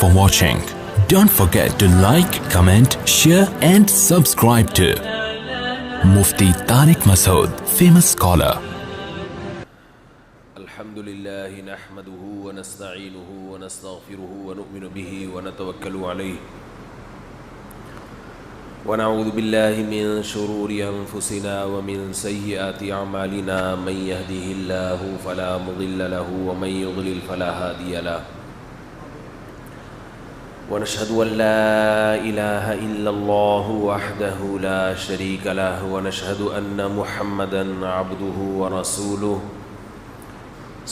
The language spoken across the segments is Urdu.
for watching. Don't forget to like, comment, share and subscribe to Mufti Tariq Masood, famous scholar. الحمدللہ نحمده ونستعینه ونستغفره ونؤمن به ونتوکل علیہ ونعوذ باللہ من شرور انفسنا ومن سیئات اعمالنا من يهده اللہ فلا مضل له ومن يضلل فلا هادی له ونشهد ان لا الہ الا اللہ وحدہ لا شریک له ونشهد ان محمدا عبدہ ورسولہ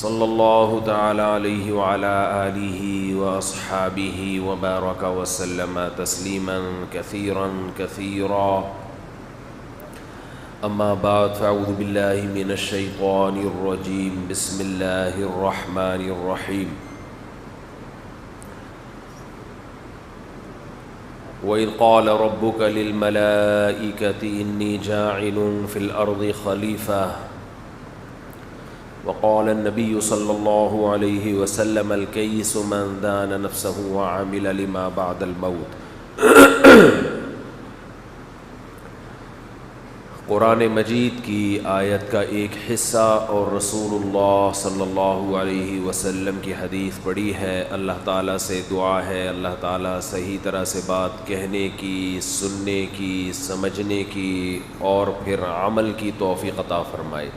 صلی اللہ تعالی علیہ وعلا آلہ واصحابہ وبارک وسلم تسلیما کثیرا کثیرا اما بعد فاعوذ باللہ من الشیطان الرجیم بسم اللہ الرحمن الرحیم وَإِذْ قَالَ رَبُّكَ لِلْمَلَائِكَةِ إِنِّي جَاعِلٌ فِي الْأَرْضِ خَلِيفَةً وقال النبي صلى الله عليه وسلم الكيس من دان نفسه وعمل لما بعد الموت. قرآن مجید کی آیت کا ایک حصہ اور رسول اللہ صلی اللہ علیہ وسلم کی حدیث پڑھی ہے. اللہ تعالیٰ سے دعا ہے اللہ تعالیٰ صحیح طرح سے بات کہنے کی، سننے کی، سمجھنے کی اور پھر عمل کی توفیق عطا فرمائے.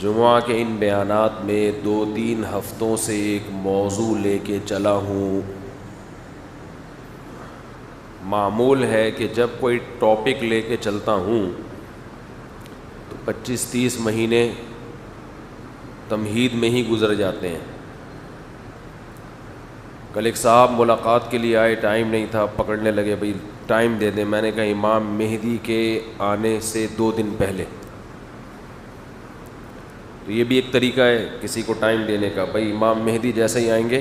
جمعہ کے ان بیانات میں 2-3 ہفتوں سے ایک موضوع لے کے چلا ہوں. معمول ہے کہ جب کوئی ٹاپک لے کے چلتا ہوں تو 25-30 مہینے تمہید میں ہی گزر جاتے ہیں. کل ایک صاحب ملاقات کے لیے آئے، ٹائم نہیں تھا، پکڑنے لگے بھئی ٹائم دے دیں. میں نے کہا امام مہدی کے آنے سے 2 دن پہلے. تو یہ بھی ایک طریقہ ہے کسی کو ٹائم دینے کا، بھائی امام مہدی جیسے ہی آئیں گے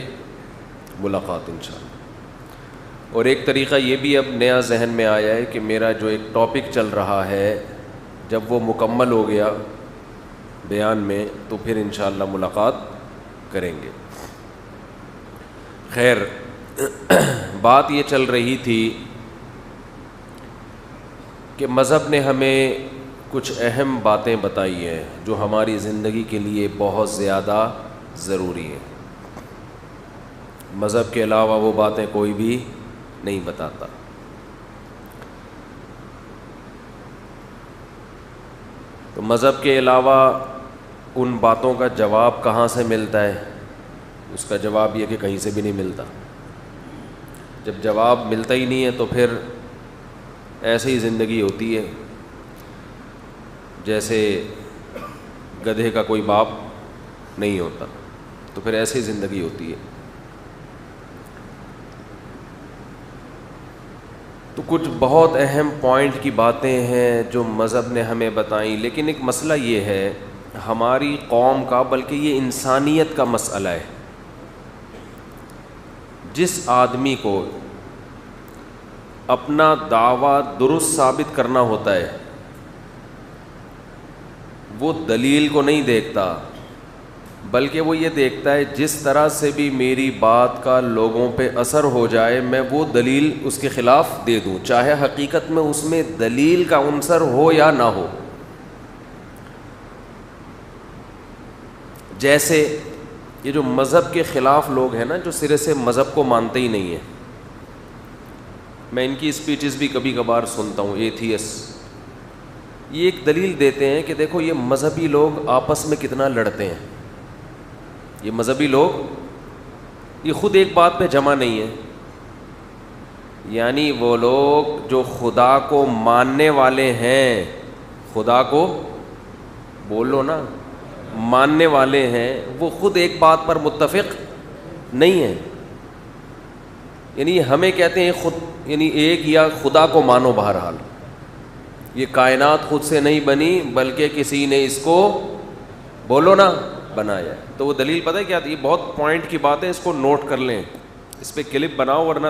ملاقات انشاءاللہ. اور ایک طریقہ یہ بھی اب نیا ذہن میں آیا ہے کہ میرا جو ایک ٹاپک چل رہا ہے جب وہ مکمل ہو گیا بیان میں تو پھر انشاءاللہ ملاقات کریں گے. خیر، بات یہ چل رہی تھی کہ مذہب نے ہمیں کچھ اہم باتیں بتائی ہیں جو ہماری زندگی کے لیے بہت زیادہ ضروری ہیں. مذہب کے علاوہ وہ باتیں کوئی بھی نہیں بتاتا. تو مذہب کے علاوہ ان باتوں کا جواب کہاں سے ملتا ہے؟ اس کا جواب یہ کہ کہیں سے بھی نہیں ملتا. جب جواب ملتا ہی نہیں ہے تو پھر ایسے ہی زندگی ہوتی ہے جیسے گدھے کا کوئی باپ نہیں ہوتا، تو پھر ایسی زندگی ہوتی ہے. تو کچھ بہت اہم پوائنٹ کی باتیں ہیں جو مذہب نے ہمیں بتائیں، لیکن ایک مسئلہ یہ ہے ہماری قوم کا، بلکہ یہ انسانیت کا مسئلہ ہے. جس آدمی کو اپنا دعویٰ درست ثابت کرنا ہوتا ہے وہ دلیل کو نہیں دیکھتا، بلکہ وہ یہ دیکھتا ہے جس طرح سے بھی میری بات کا لوگوں پہ اثر ہو جائے میں وہ دلیل اس کے خلاف دے دوں، چاہے حقیقت میں اس میں دلیل کا عنصر ہو یا نہ ہو. جیسے یہ جو مذہب کے خلاف لوگ ہیں نا، جو سرے سے مذہب کو مانتے ہی نہیں ہیں، میں ان کی اسپیچز بھی کبھی کبھار سنتا ہوں. ایتھیس یہ ایک دلیل دیتے ہیں کہ دیکھو یہ مذہبی لوگ آپس میں کتنا لڑتے ہیں. یہ مذہبی لوگ یہ خود ایک بات پہ جمع نہیں ہیں. یعنی وہ لوگ جو خدا کو ماننے والے ہیں، خدا کو بولو نا، ماننے والے ہیں، وہ خود ایک بات پر متفق نہیں ہیں. یعنی ہمیں کہتے ہیں خود، یعنی ایک یا خدا کو مانو. بہرحال یہ کائنات خود سے نہیں بنی بلکہ کسی نے اس کو بولو نا بنایا. تو وہ دلیل پتہ ہے کیا تھی؟ یہ بہت پوائنٹ کی بات ہے، اس کو نوٹ کر لیں، اس پہ کلپ بناؤ ورنہ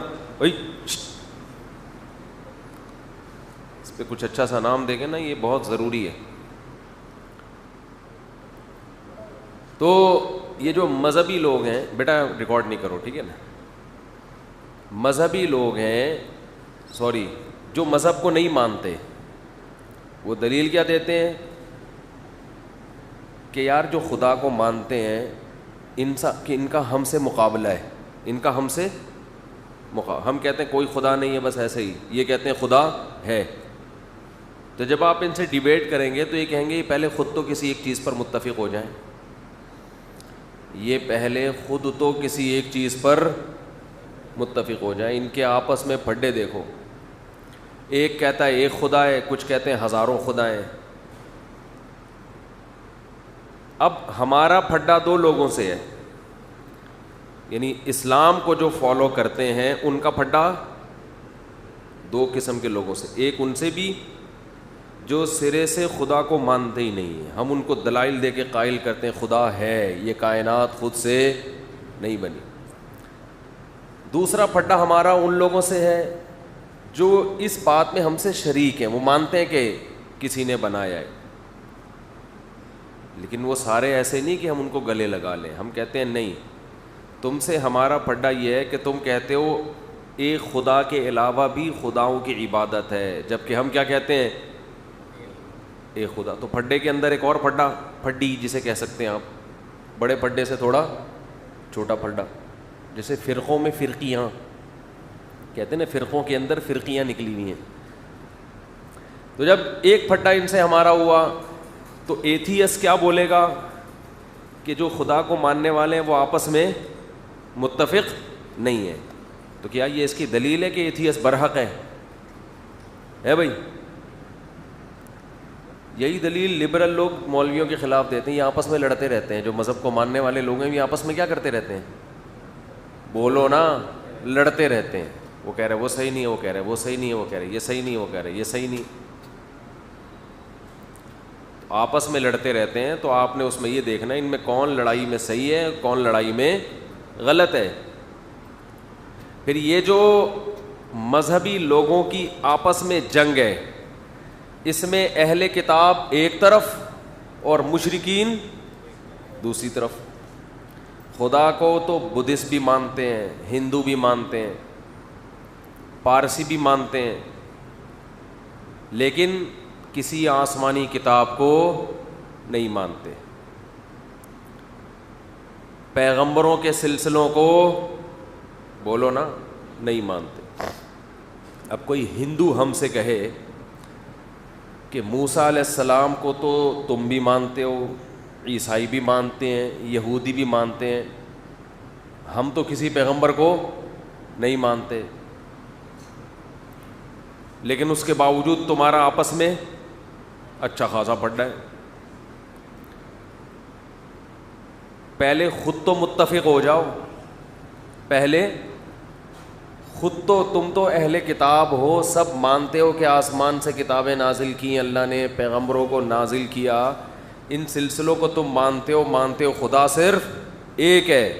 اس پہ کچھ اچھا سا نام دیں گے نا، یہ بہت ضروری ہے. تو یہ جو مذہبی لوگ ہیں، بیٹا ریکارڈ نہیں کرو ٹھیک ہے نا، مذہبی لوگ ہیں، سوری جو مذہب کو نہیں مانتے، وہ دلیل کیا دیتے ہیں کہ یار جو خدا کو مانتے ہیں ان کا ہم سے مقابلہ ہے، ان کا ہم سے ہم کہتے ہیں کوئی خدا نہیں ہے بس ایسے ہی، یہ کہتے ہیں خدا ہے. تو جب آپ ان سے ڈیبیٹ کریں گے تو یہ کہیں گے پہلے خود تو کسی ایک چیز پر متفق ہو جائیں، یہ پہلے خود تو کسی ایک چیز پر متفق ہو جائیں. ان کے آپس میں پھڈے دیکھو، ایک کہتا ہے ایک خدا ہے، کچھ کہتے ہیں ہزاروں خدا ہیں. اب ہمارا پھڈا دو لوگوں سے ہے، یعنی اسلام کو جو فالو کرتے ہیں ان کا پھڈا دو قسم کے لوگوں سے. ایک ان سے بھی جو سرے سے خدا کو مانتے ہی نہیں ہیں، ہم ان کو دلائل دے کے قائل کرتے ہیں خدا ہے، یہ کائنات خود سے نہیں بنی. دوسرا پھڈا ہمارا ان لوگوں سے ہے جو اس بات میں ہم سے شریک ہیں، وہ مانتے ہیں کہ کسی نے بنایا ہے، لیکن وہ سارے ایسے نہیں کہ ہم ان کو گلے لگا لیں. ہم کہتے ہیں نہیں، تم سے ہمارا پھڈا یہ ہے کہ تم کہتے ہو ایک خدا کے علاوہ بھی خداؤں کی عبادت ہے، جبکہ ہم کیا کہتے ہیں ایک خدا. تو پھڈے کے اندر ایک اور پھڈا، پھڈی جسے کہہ سکتے ہیں آپ، بڑے پھڈے سے تھوڑا چھوٹا پھڈا، جیسے فرقوں میں فرقیاں کہتے ہیں نا، فرقوں کے اندر فرقیاں نکلی ہوئی ہیں. تو جب ایک پھڈا ان سے ہمارا ہوا تو ایتھیس کیا بولے گا کہ جو خدا کو ماننے والے ہیں وہ آپس میں متفق نہیں ہے. تو کیا یہ اس کی دلیل ہے کہ ایتھیس برحق ہے بھائی؟ یہی دلیل لبرل لوگ مولویوں کے خلاف دیتے ہیں، یہ آپس میں لڑتے رہتے ہیں. جو مذہب کو ماننے والے لوگ ہیں یہ آپس میں کیا کرتے رہتے ہیں؟ بولو نا، لڑتے رہتے ہیں. وہ کہہ رہے وہ صحیح نہیں ہے، وہ کہہ رہے وہ صحیح نہیں ہے، وہ کہہ رہے یہ صحیح نہیں ہے، وہ کہہ رہے یہ صحیح نہیں. آپس میں لڑتے رہتے ہیں. تو آپ نے اس میں یہ دیکھنا ان میں کون لڑائی میں صحیح ہے، کون لڑائی میں غلط ہے. پھر یہ جو مذہبی لوگوں کی آپس میں جنگ ہے، اس میں اہل کتاب ایک طرف اور مشرکین دوسری طرف. خدا کو تو بدھسٹ بھی مانتے ہیں، ہندو بھی مانتے ہیں، پارسی بھی مانتے ہیں، لیکن کسی آسمانی کتاب کو نہیں مانتے. پیغمبروں کے سلسلوں کو بولو نا نہیں مانتے. اب کوئی ہندو ہم سے کہے کہ موسیٰ علیہ السلام کو تو تم بھی مانتے ہو، عیسائی بھی مانتے ہیں، یہودی بھی مانتے ہیں، ہم تو کسی پیغمبر کو نہیں مانتے، لیکن اس کے باوجود تمہارا آپس میں اچھا خاصا پڑا ہے. پہلے خود تو متفق ہو جاؤ، پہلے خود تو تم تو اہل کتاب ہو، سب مانتے ہو کہ آسمان سے کتابیں نازل کی اللہ نے، پیغمبروں کو نازل کیا، ان سلسلوں کو تم مانتے ہو خدا صرف ایک ہے.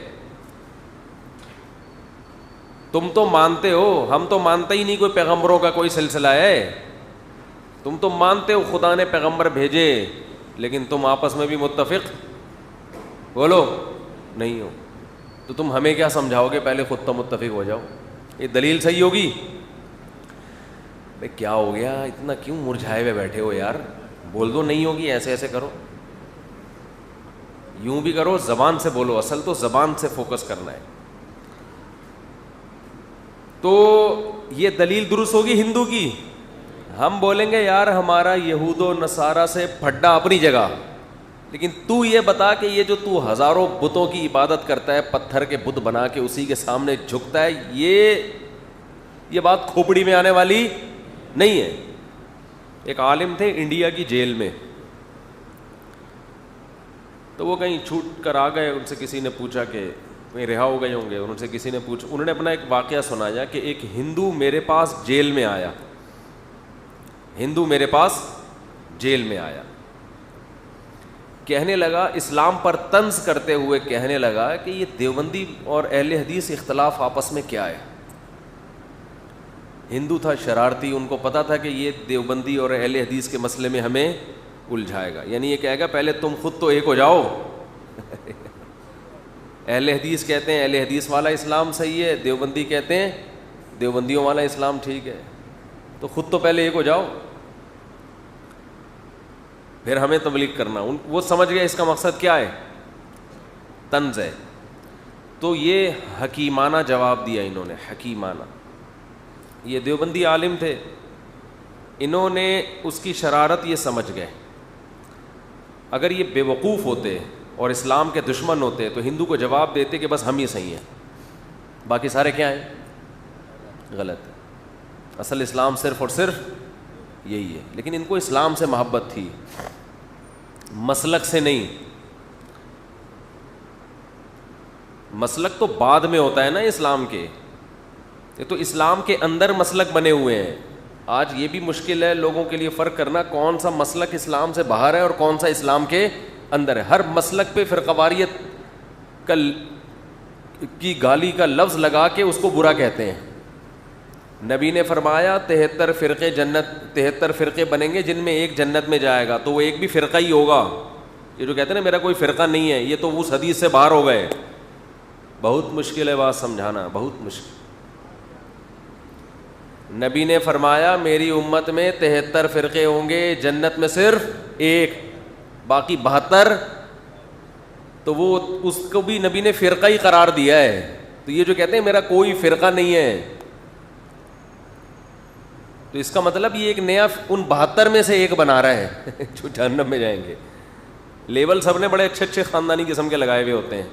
تم تو مانتے ہو، ہم تو مانتے ہی نہیں کوئی پیغمبروں کا کوئی سلسلہ ہے. تم تو مانتے ہو خدا نے پیغمبر بھیجے، لیکن تم آپس میں بھی متفق بولو نہیں ہو. تو تم ہمیں کیا سمجھاؤ گے؟ پہلے خود تو متفق ہو جاؤ. یہ دلیل صحیح ہوگی؟ بھائی کیا ہو گیا، اتنا کیوں مرجھائے ہوئے بیٹھے ہو یار؟ بول دو نہیں ہوگی، ایسے ایسے کرو، یوں بھی کرو، زبان سے بولو. اصل تو زبان سے فوکس کرنا ہے. تو یہ دلیل درست ہوگی ہندو کی. ہم بولیں گے یار ہمارا یہود و نصارہ سے پھڈا اپنی جگہ، لیکن تو یہ بتا کہ یہ جو تو ہزاروں بتوں کی عبادت کرتا ہے، پتھر کے بت بنا کے اسی کے سامنے جھکتا ہے، یہ بات کھوپڑی میں آنے والی نہیں ہے. ایک عالم تھے انڈیا کی جیل میں، تو وہ کہیں چھوٹ کر آ گئے. ان سے کسی نے پوچھا کہ کہیں رہا ہو گئے ہوں گے، ان سے کسی نے پوچھا، انہوں نے اپنا ایک واقعہ سنایا کہ ایک ہندو میرے پاس جیل میں آیا، ہندو میرے پاس جیل میں آیا، کہنے لگا اسلام پر طنز کرتے ہوئے کہنے لگا کہ یہ دیوبندی اور اہل حدیث اختلاف آپس میں کیا ہے. ہندو تھا شرارتی، ان کو پتا تھا کہ یہ دیوبندی اور اہل حدیث کے مسئلے میں ہمیں الجھائے گا. یعنی یہ کہے گا پہلے تم خود تو ایک ہو جاؤ. اہل حدیث کہتے ہیں اہل حدیث والا اسلام صحیح ہے, دیوبندی کہتے ہیں دیوبندیوں والا اسلام ٹھیک ہے. تو خود تو پہلے ایک ہو جاؤ, پھر ہمیں تبلیغ کرنا. وہ سمجھ گئے اس کا مقصد کیا ہے, طنز ہے. تو یہ حکیمانہ جواب دیا انہوں نے, حکیمانہ. یہ دیوبندی عالم تھے, انہوں نے اس کی شرارت یہ سمجھ گئے. اگر یہ بے وقوف ہوتے اور اسلام کے دشمن ہوتے تو ہندو کو جواب دیتے کہ بس ہم ہی صحیح ہیں, باقی سارے کیا ہیں, غلط. اصل اسلام صرف اور صرف یہی ہے. لیکن ان کو اسلام سے محبت تھی, مسلک سے نہیں. مسلک تو بعد میں ہوتا ہے نا اسلام کے, یہ تو اسلام کے اندر مسلک بنے ہوئے ہیں. آج یہ بھی مشکل ہے لوگوں کے لیے فرق کرنا کون سا مسلک اسلام سے باہر ہے اور کون سا اسلام کے اندر ہے. ہر مسلک پہ فرقہ واریت کی گالی کا لفظ لگا کے اس کو برا کہتے ہیں. نبی نے فرمایا 73 فرقے جنت 73 فرقے بنیں گے جن میں ایک جنت میں جائے گا, تو وہ ایک بھی فرقہ ہی ہوگا. یہ جو کہتے ہیں نا میرا کوئی فرقہ نہیں ہے, یہ تو اس حدیث سے باہر ہو گئے. بہت مشکل ہے بات سمجھانا, بہت مشکل. نبی نے فرمایا میری امت میں 73 فرقے ہوں گے, جنت میں صرف ایک, باقی 72 تو وہ اس کو بھی نبی نے فرقہ ہی قرار دیا ہے. تو یہ جو کہتے ہیں میرا کوئی فرقہ نہیں ہے, تو اس کا مطلب یہ ایک نیا ان 72 میں سے ایک بنا رہا ہے جو جہنم میں جائیں گے. لیبل سب نے بڑے اچھے اچھے خاندانی قسم کے لگائے ہوئے ہوتے ہیں.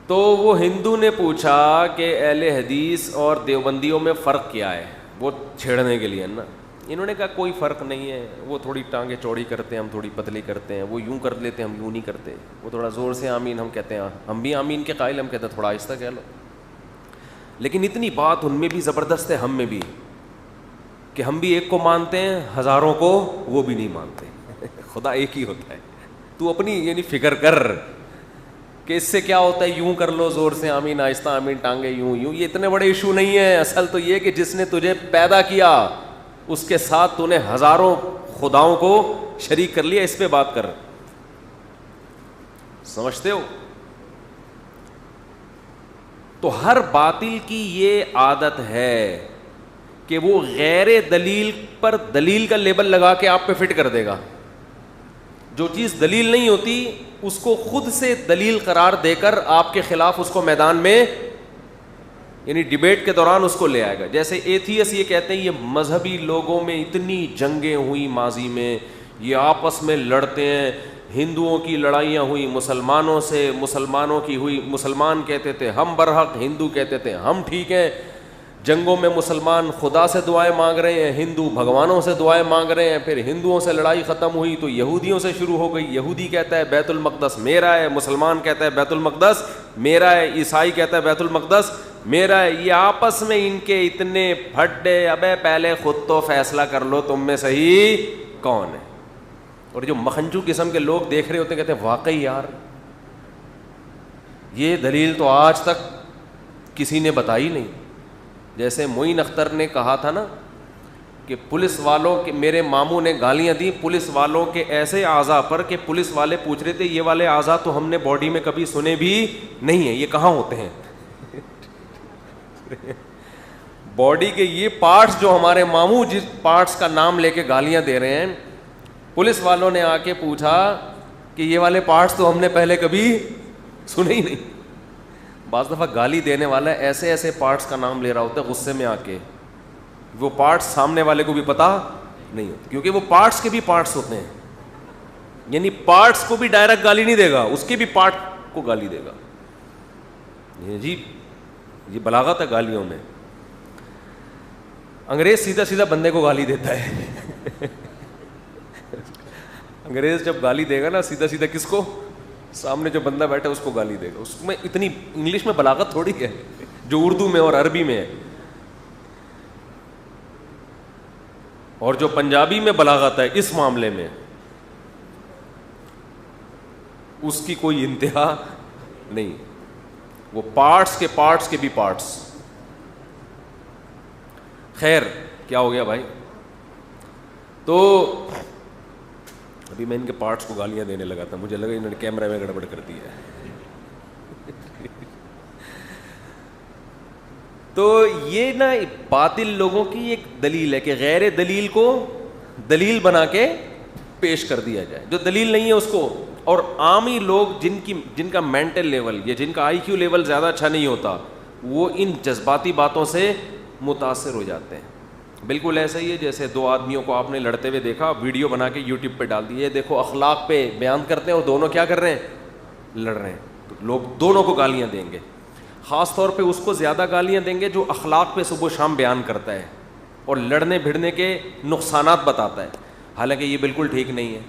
تو وہ ہندو نے پوچھا کہ اہل حدیث اور دیوبندیوں میں فرق کیا ہے, وہ چھیڑنے کے لیے نا. انہوں نے کہا کوئی فرق نہیں ہے, وہ تھوڑی ٹانگیں چوڑی کرتے ہیں ہم تھوڑی پتلی کرتے ہیں, وہ یوں کر لیتے ہیں ہم یوں نہیں کرتے, وہ تھوڑا زور سے آمین ہم کہتے ہیں, ہم بھی آمین کے قائل, ہم کہتے ہیں تھوڑا آہستہ کہہ لو. لیکن اتنی بات ان میں بھی زبردست ہے, ہم میں بھی, کہ ہم بھی ایک کو مانتے ہیں, ہزاروں کو وہ بھی نہیں مانتے. خدا ایک ہی ہوتا ہے. تو اپنی یعنی فکر کر کہ اس سے کیا ہوتا ہے, یوں کر لو زور سے آمین, آہستہ آمین, ٹانگیں یوں یوں, یہ اتنے بڑے ایشو نہیں ہے. اصل تو یہ کہ جس نے تجھے پیدا کیا اس کے ساتھ تو نے ہزاروں خداؤں کو شریک کر لیا. اس پہ بات کر, سمجھتے ہو؟ تو ہر باطل کی یہ عادت ہے کہ وہ غیر دلیل پر دلیل کا لیبل لگا کے آپ پہ فٹ کر دے گا. جو چیز دلیل نہیں ہوتی اس کو خود سے دلیل قرار دے کر آپ کے خلاف اس کو میدان میں یعنی ڈیبیٹ کے دوران اس کو لے آئے گا. جیسے ایتھیس یہ کہتے ہیں یہ مذہبی لوگوں میں اتنی جنگیں ہوئی ماضی میں, یہ آپس میں لڑتے ہیں, ہندوؤں کی لڑائیاں ہوئی مسلمانوں سے, مسلمانوں کی ہوئی, مسلمان کہتے تھے ہم برحق, ہندو کہتے تھے ہم ٹھیک ہیں. جنگوں میں مسلمان خدا سے دعائیں مانگ رہے ہیں, ہندو بھگوانوں سے دعائیں مانگ رہے ہیں. پھر ہندوؤں سے لڑائی ختم ہوئی تو یہودیوں سے شروع ہو گئی. یہودی کہتا ہے بیت المقدس میرا ہے, مسلمان کہتا ہے بیت المقدس میرا ہے, عیسائی کہتا ہے بیت المقدس میرا ہے. یہ آپس میں ان کے اتنے پھڈے, ابے پہلے خود تو فیصلہ کر لو تم میں صحیح کون ہے. اور جو مکھنچو قسم کے لوگ دیکھ رہے ہوتے ہیں کہتے ہیں واقعی یار یہ دلیل تو آج تک کسی نے بتائی نہیں. جیسے معین اختر نے کہا تھا نا کہ پولیس والوں کے, میرے ماموں نے گالیاں دی پولیس والوں کے ایسے اعضاء پر کہ پولیس والے پوچھ رہے تھے یہ والے اعضاء تو ہم نے باڈی میں کبھی سنے بھی نہیں ہیں, یہ کہاں ہوتے ہیں. باڈی کے یہ پارٹس جو ہمارے ماموں جس پارٹس کا نام لے کے گالیاں دے رہے ہیں, پولیس والوں نے آ کے پوچھا کہ یہ والے پارٹس تو ہم نے پہلے کبھی سنے ہی نہیں. بعض دفعہ گالی دینے والا ایسے ایسے پارٹس کا نام لے رہا ہوتا ہے غصے میں آ کے, وہ پارٹس سامنے والے کو بھی پتا نہیں ہوتا, کیونکہ وہ پارٹس کے بھی پارٹس ہوتے ہیں. یعنی پارٹس کو بھی ڈائریکٹ گالی نہیں دے گا, اس کے بھی پارٹ کو گالی دے گا. جی یہ بلاغت ہے گالیوں میں. انگریز سیدھا سیدھا بندے کو گالی دیتا ہے. انگریز جب گالی دے گا نا سیدھا سیدھا کس کو, سامنے جو بندہ بیٹھا اس کو گالی دے گا. اس میں اتنی انگلش میں بلاغت تھوڑی ہے جو اردو میں اور عربی میں ہے. اور جو پنجابی میں بلاغت ہے اس معاملے میں اس کی کوئی انتہا نہیں. وہ پارٹس کے بھی پارٹس. خیر کیا ہو گیا بھائی. تو ابھی میں ان کے پارٹس کو گالیاں دینے لگا تھا, مجھے لگا انہوں نے کیمرے میں گڑبڑ کر دی ہے. تو یہ نا باطل لوگوں کی ایک دلیل ہے کہ غیر دلیل کو دلیل بنا کے پیش کر دیا جائے, جو دلیل نہیں ہے اس کو. اور عامی لوگ جن کا مینٹل لیول یا جن کا آئی کیو لیول زیادہ اچھا نہیں ہوتا, وہ ان جذباتی باتوں سے متاثر ہو جاتے ہیں. بالکل ایسا ہی ہے جیسے دو آدمیوں کو آپ نے لڑتے ہوئے دیکھا, ویڈیو بنا کے یوٹیوب پہ ڈال دی, یہ دیکھو اخلاق پہ بیان کرتے ہیں اور دونوں کیا کر رہے ہیں, لڑ رہے ہیں. تو لوگ دونوں کو گالیاں دیں گے, خاص طور پہ اس کو زیادہ گالیاں دیں گے جو اخلاق پہ صبح و شام بیان کرتا ہے اور لڑنے بھڑنے کے نقصانات بتاتا ہے. حالانکہ یہ بالکل ٹھیک نہیں ہے.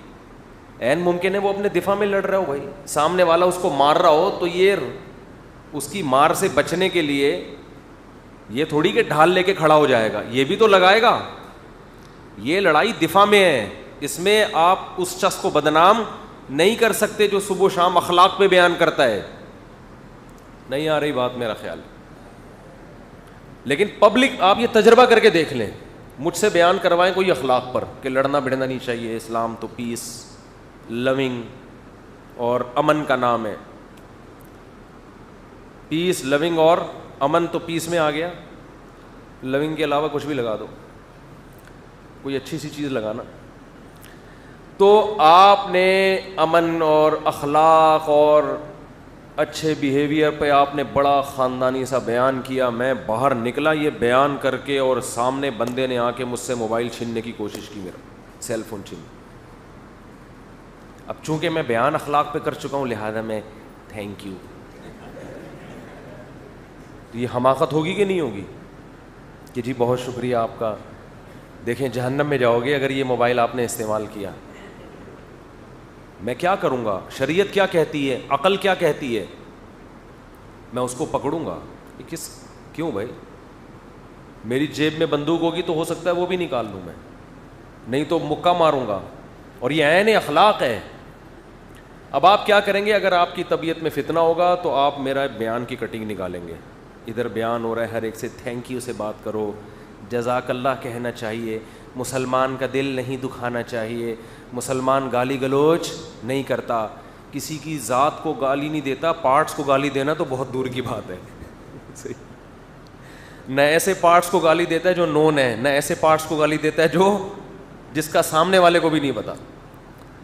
عین ممکن ہے وہ اپنے دفاع میں لڑ رہا ہو, بھائی سامنے والا اس کو مار رہا ہو تو یہ اس کی مار سے بچنے کے لیے یہ تھوڑی کہ ڈھال لے کے کھڑا ہو جائے گا, یہ بھی تو لگائے گا. یہ لڑائی دفاع میں ہے, اس میں آپ اس شخص کو بدنام نہیں کر سکتے جو صبح و شام اخلاق پہ بیان کرتا ہے. نہیں آ رہی بات میرا خیال. لیکن پبلک آپ یہ تجربہ کر کے دیکھ لیں, مجھ سے بیان کروائیں کوئی اخلاق پر کہ لڑنا بھڑنا نہیں چاہیے, اسلام تو پیس لوننگ اور امن کا نام ہے. پیس لوننگ اور امن تو پیس میں آ گیا, لوننگ کے علاوہ کچھ بھی لگا دو, کوئی اچھی سی چیز لگانا. تو آپ نے امن اور اخلاق اور اچھے بیہیویئر پہ آپ نے بڑا خاندانی سا بیان کیا. میں باہر نکلا یہ بیان کر کے اور سامنے بندے نے آ کے مجھ سے موبائل چھیننے کی کوشش کی, میرا سیل فون چھین. اب چونکہ میں بیان اخلاق پہ کر چکا ہوں لہذا میں تھینک یو. تو یہ حماقت ہوگی کہ نہیں ہوگی کہ جی بہت شکریہ آپ کا, دیکھیں جہنم میں جاؤ گے اگر یہ موبائل آپ نے استعمال کیا. میں کیا کروں گا, شریعت کیا کہتی ہے, عقل کیا کہتی ہے, میں اس کو پکڑوں گا. کیوں بھائی, میری جیب میں بندوق ہوگی تو ہو سکتا ہے وہ بھی نکال لوں میں, نہیں تو مکہ ماروں گا. اور یہ عین اخلاق ہے. اب آپ کیا کریں گے, اگر آپ کی طبیعت میں فتنہ ہوگا تو آپ میرا بیان کی کٹنگ نکالیں گے. ادھر بیان ہو رہا ہے, ہر ایک سے تھینک یو سے بات کرو, جزاک اللہ کہنا چاہیے, مسلمان کا دل نہیں دکھانا چاہیے, مسلمان گالی گلوچ نہیں کرتا, کسی کی ذات کو گالی نہیں دیتا, پارٹس کو گالی دینا تو بہت دور کی بات ہے. نہ ایسے پارٹس کو گالی دیتا ہے جو نون ہے, نہ ایسے پارٹس کو گالی دیتا ہے جو جس کا سامنے والے کو بھی نہیں پتا.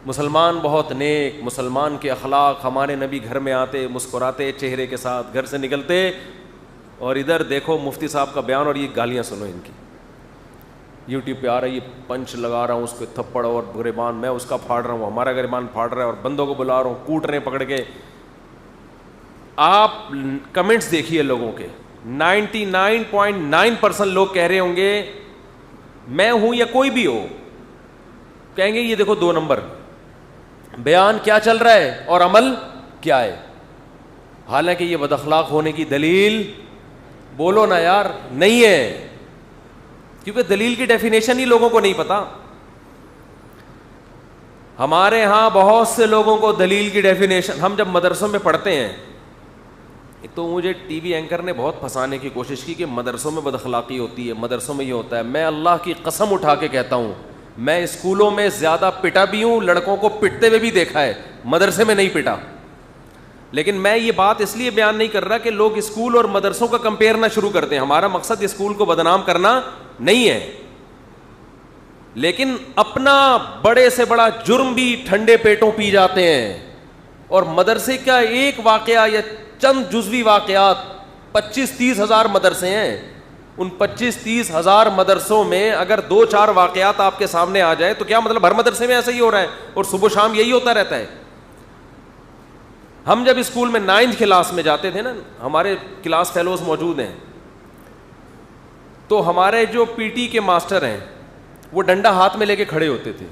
مسلمان بہت نیک, مسلمان کے اخلاق, ہمارے نبی گھر میں آتے مسکراتے چہرے کے ساتھ گھر سے نکلتے, اور ادھر دیکھو مفتی صاحب کا بیان اور یہ گالیاں سنو ان کی. یوٹیوب پہ آ رہا ہے, یہ پنچ لگا رہا ہوں اس کو تھپڑ اور گریبان, میں اس کا پھاڑ رہا ہوں, ہمارا گریبان پھاڑ رہا ہے, اور بندوں کو بلا رہا ہوں, کوٹ رہے ہیں پکڑ کے. آپ کمنٹس دیکھیے لوگوں کے, 99.9% لوگ کہہ رہے ہوں گے میں ہوں یا کوئی بھی ہو, کہیں گے یہ دیکھو 2 نمبر, بیان کیا چل رہا ہے اور عمل کیا ہے. حالانکہ یہ بد اخلاق ہونے کی دلیل بولو نا یار نہیں ہے, کیونکہ دلیل کی ڈیفینیشن ہی لوگوں کو نہیں پتا. ہمارے ہاں بہت سے لوگوں کو دلیل کی ڈیفینیشن, ہم جب مدرسوں میں پڑھتے ہیں, ایک تو مجھے ٹی وی اینکر نے بہت پھنسانے کی کوشش کی کہ مدرسوں میں بد اخلاقی ہوتی ہے, مدرسوں میں یہ ہوتا ہے. میں اللہ کی قسم اٹھا کے کہتا ہوں, میں اسکولوں میں زیادہ پٹا بھی ہوں, لڑکوں کو پٹتے ہوئے بھی دیکھا ہے, مدرسے میں نہیں پٹا. لیکن میں یہ بات اس لیے بیان نہیں کر رہا کہ لوگ اسکول اور مدرسوں کا کمپیئر نہ شروع کر دیں. ہمارا مقصد اسکول کو بدنام کرنا نہیں ہے, لیکن اپنا بڑے سے بڑا جرم بھی ٹھنڈے پیٹوں پی جاتے ہیں. اور مدرسے کا ایک واقعہ یا چند جزوی واقعات, 25-30 ہزار مدرسے ہیں, ان 25-30 ہزار مدرسوں میں اگر 2-4 واقعات آپ کے سامنے آ جائے تو کیا مطلب ہر مدرسے میں ایسا ہی ہو رہا ہے اور صبح شام یہی ہوتا رہتا ہے. ہم جب اسکول میں 9th کلاس میں جاتے تھے نا, ہمارے کلاس فیلوز موجود ہیں, تو ہمارے جو پی ٹی کے ماسٹر ہیں وہ ڈنڈا ہاتھ میں لے کے کھڑے ہوتے تھے.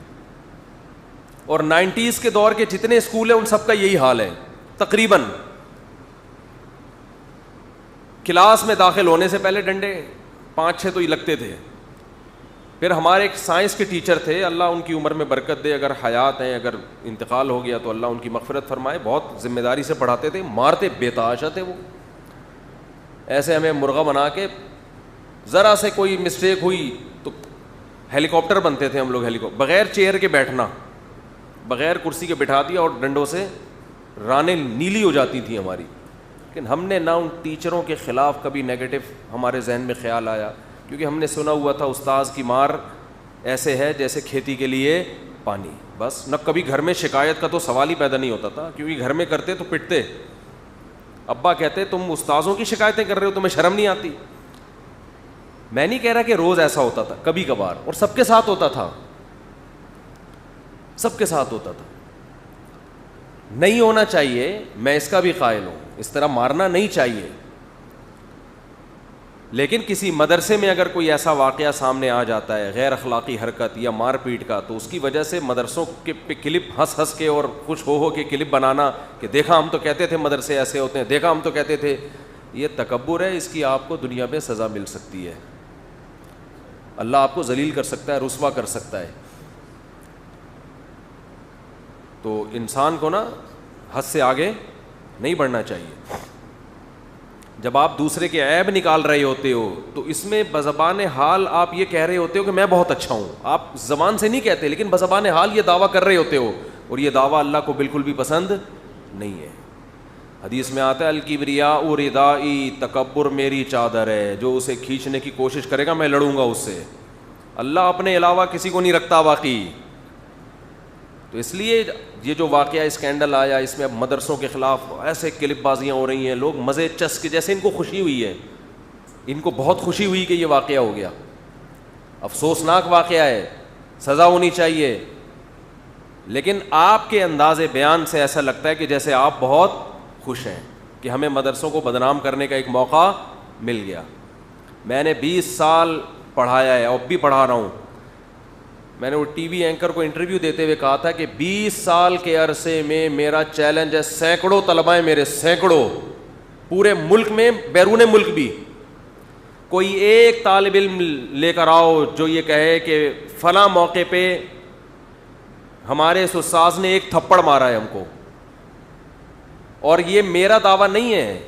اور 90s کے دور کے جتنے اسکول ہیں ان سب کا یہی حال ہے تقریباً. کلاس میں داخل ہونے سے پہلے ڈنڈے 5-6 تو ہی لگتے تھے. پھر ہمارے ایک سائنس کے ٹیچر تھے, اللہ ان کی عمر میں برکت دے, اگر حیات ہیں, اگر انتقال ہو گیا تو اللہ ان کی مغفرت فرمائے, بہت ذمہ داری سے پڑھاتے تھے, مارتے بے تحاشا تھے وہ. ایسے ہمیں مرغا بنا کے, ذرا سے کوئی مسٹیک ہوئی تو ہیلی کاپٹر بنتے تھے ہم لوگ, بغیر چیئر کے بیٹھنا, بغیر کرسی کے بٹھا دیا اور ڈنڈوں سے رانیں نیلی ہو جاتی تھیں ہماری. لیکن ہم نے نہ ان ٹیچروں کے خلاف کبھی نیگیٹو ہمارے ذہن میں خیال آیا, کیونکہ ہم نے سنا ہوا تھا استاذ کی مار ایسے ہے جیسے کھیتی کے لیے پانی. بس نہ کبھی گھر میں شکایت کا تو سوال ہی پیدا نہیں ہوتا تھا, کیونکہ گھر میں کرتے تو پٹتے. ابا کہتے تم استاذوں کی شکایتیں کر رہے ہو, تمہیں شرم نہیں آتی. میں نہیں کہہ رہا کہ روز ایسا ہوتا تھا, کبھی کبھار, اور سب کے ساتھ ہوتا تھا, سب کے ساتھ ہوتا تھا. نہیں ہونا چاہیے, میں اس کا بھی قائل ہوں, اس طرح مارنا نہیں چاہیے. لیکن کسی مدرسے میں اگر کوئی ایسا واقعہ سامنے آ جاتا ہے غیر اخلاقی حرکت یا مار پیٹ کا, تو اس کی وجہ سے مدرسوں کے پہ کلپ ہنس ہنس کے اور خوش ہو کے کلپ بنانا کہ دیکھا ہم تو کہتے تھے مدرسے ایسے ہوتے ہیں, دیکھا ہم تو کہتے تھے, یہ تکبر ہے. اس کی آپ کو دنیا میں سزا مل سکتی ہے. اللہ آپ کو ذلیل کر سکتا ہے, رسوا کر سکتا ہے. تو انسان کو نا حد سے آگے نہیں بڑھنا چاہیے. جب آپ دوسرے کے عیب نکال رہے ہوتے ہو تو اس میں بزبان حال آپ یہ کہہ رہے ہوتے ہو کہ میں بہت اچھا ہوں. آپ زبان سے نہیں کہتے, لیکن بزبان حال یہ دعویٰ کر رہے ہوتے ہو, اور یہ دعویٰ اللہ کو بالکل بھی پسند نہیں ہے. حدیث میں آتا ہے الکبریاء ردائی, تکبر میری چادر ہے, جو اسے کھینچنے کی کوشش کرے گا میں لڑوں گا اس سے. اللہ اپنے علاوہ کسی کو نہیں رکھتا باقی. تو اس لیے یہ جو واقعہ اسکینڈل آیا, اس میں اب مدرسوں کے خلاف ایسے کلپ بازیاں ہو رہی ہیں, لوگ مزے چس کے, جیسے ان کو خوشی ہوئی ہے, ان کو بہت خوشی ہوئی کہ یہ واقعہ ہو گیا. افسوسناک واقعہ ہے, سزا ہونی چاہیے. لیکن آپ کے انداز بیان سے ایسا لگتا ہے کہ جیسے آپ بہت خوش ہیں کہ ہمیں مدرسوں کو بدنام کرنے کا ایک موقع مل گیا. میں نے 20 سال پڑھایا ہے, اب بھی پڑھا رہا ہوں. میں نے وہ ٹی وی اینکر کو انٹرویو دیتے ہوئے کہا تھا کہ 20 سال کے عرصے میں میرا چیلنج ہے, سینکڑوں طلباء ہیں میرے, سینکڑوں, پورے ملک میں, بیرون ملک بھی. کوئی ایک طالب علم لے کر آؤ جو یہ کہے کہ فلاں موقع پہ ہمارے اس استاذ نے ایک تھپڑ مارا ہے ہم کو. اور یہ میرا دعویٰ نہیں ہے,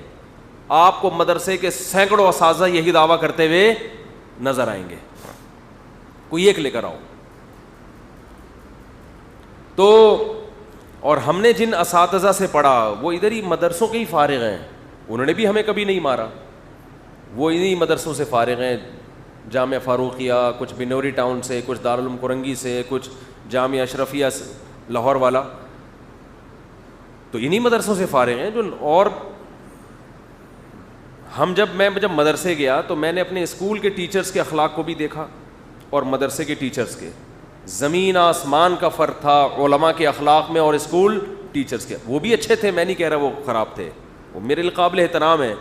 آپ کو مدرسے کے سینکڑوں اساتذہ یہی دعویٰ کرتے ہوئے نظر آئیں گے. کوئی ایک لے کر آؤ. تو اور ہم نے جن اساتذہ سے پڑھا وہ ادھر ہی مدرسوں کے ہی فارغ ہیں, انہوں نے بھی ہمیں کبھی نہیں مارا, وہ انہی مدرسوں سے فارغ ہیں. جامعہ فاروقیہ, کچھ بنوری ٹاؤن سے, کچھ دارالعلوم کرنگی سے, کچھ جامعہ اشرفیہ لاہور والا, تو انہی مدرسوں سے فارغ ہیں. جو اور میں جب مدرسے گیا تو میں نے اپنے اسکول کے ٹیچرز کے اخلاق کو بھی دیکھا اور مدرسے کے ٹیچرز کے. زمین آسمان کا فرق تھا علماء کے اخلاق میں اور اسکول ٹیچرز کے. وہ بھی اچھے تھے, میں نہیں کہہ رہا وہ خراب تھے, وہ میرے لیے قابل احترام ہے.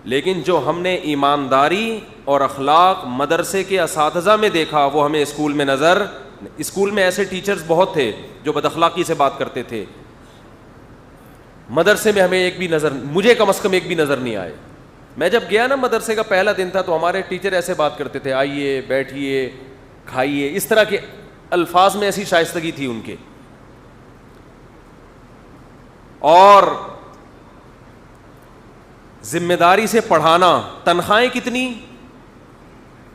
لیکن جو ہم نے ایمانداری اور اخلاق مدرسے کے اساتذہ میں دیکھا وہ ہمیں اسکول میں نظر. اسکول میں ایسے ٹیچرز بہت تھے جو بد اخلاقی سے بات کرتے تھے, مدرسے میں ہمیں ایک بھی نظر, مجھے کم از کم ایک بھی نظر نہیں آئے. میں جب گیا نا مدرسے کا پہلا دن تھا تو ہمارے ٹیچر ایسے بات کرتے تھے, آئیے بیٹھیے کھائیے, اس طرح کے الفاظ میں ایسی شائستگی تھی ان کے. اور ذمہ داری سے پڑھانا. تنخواہیں کتنی؟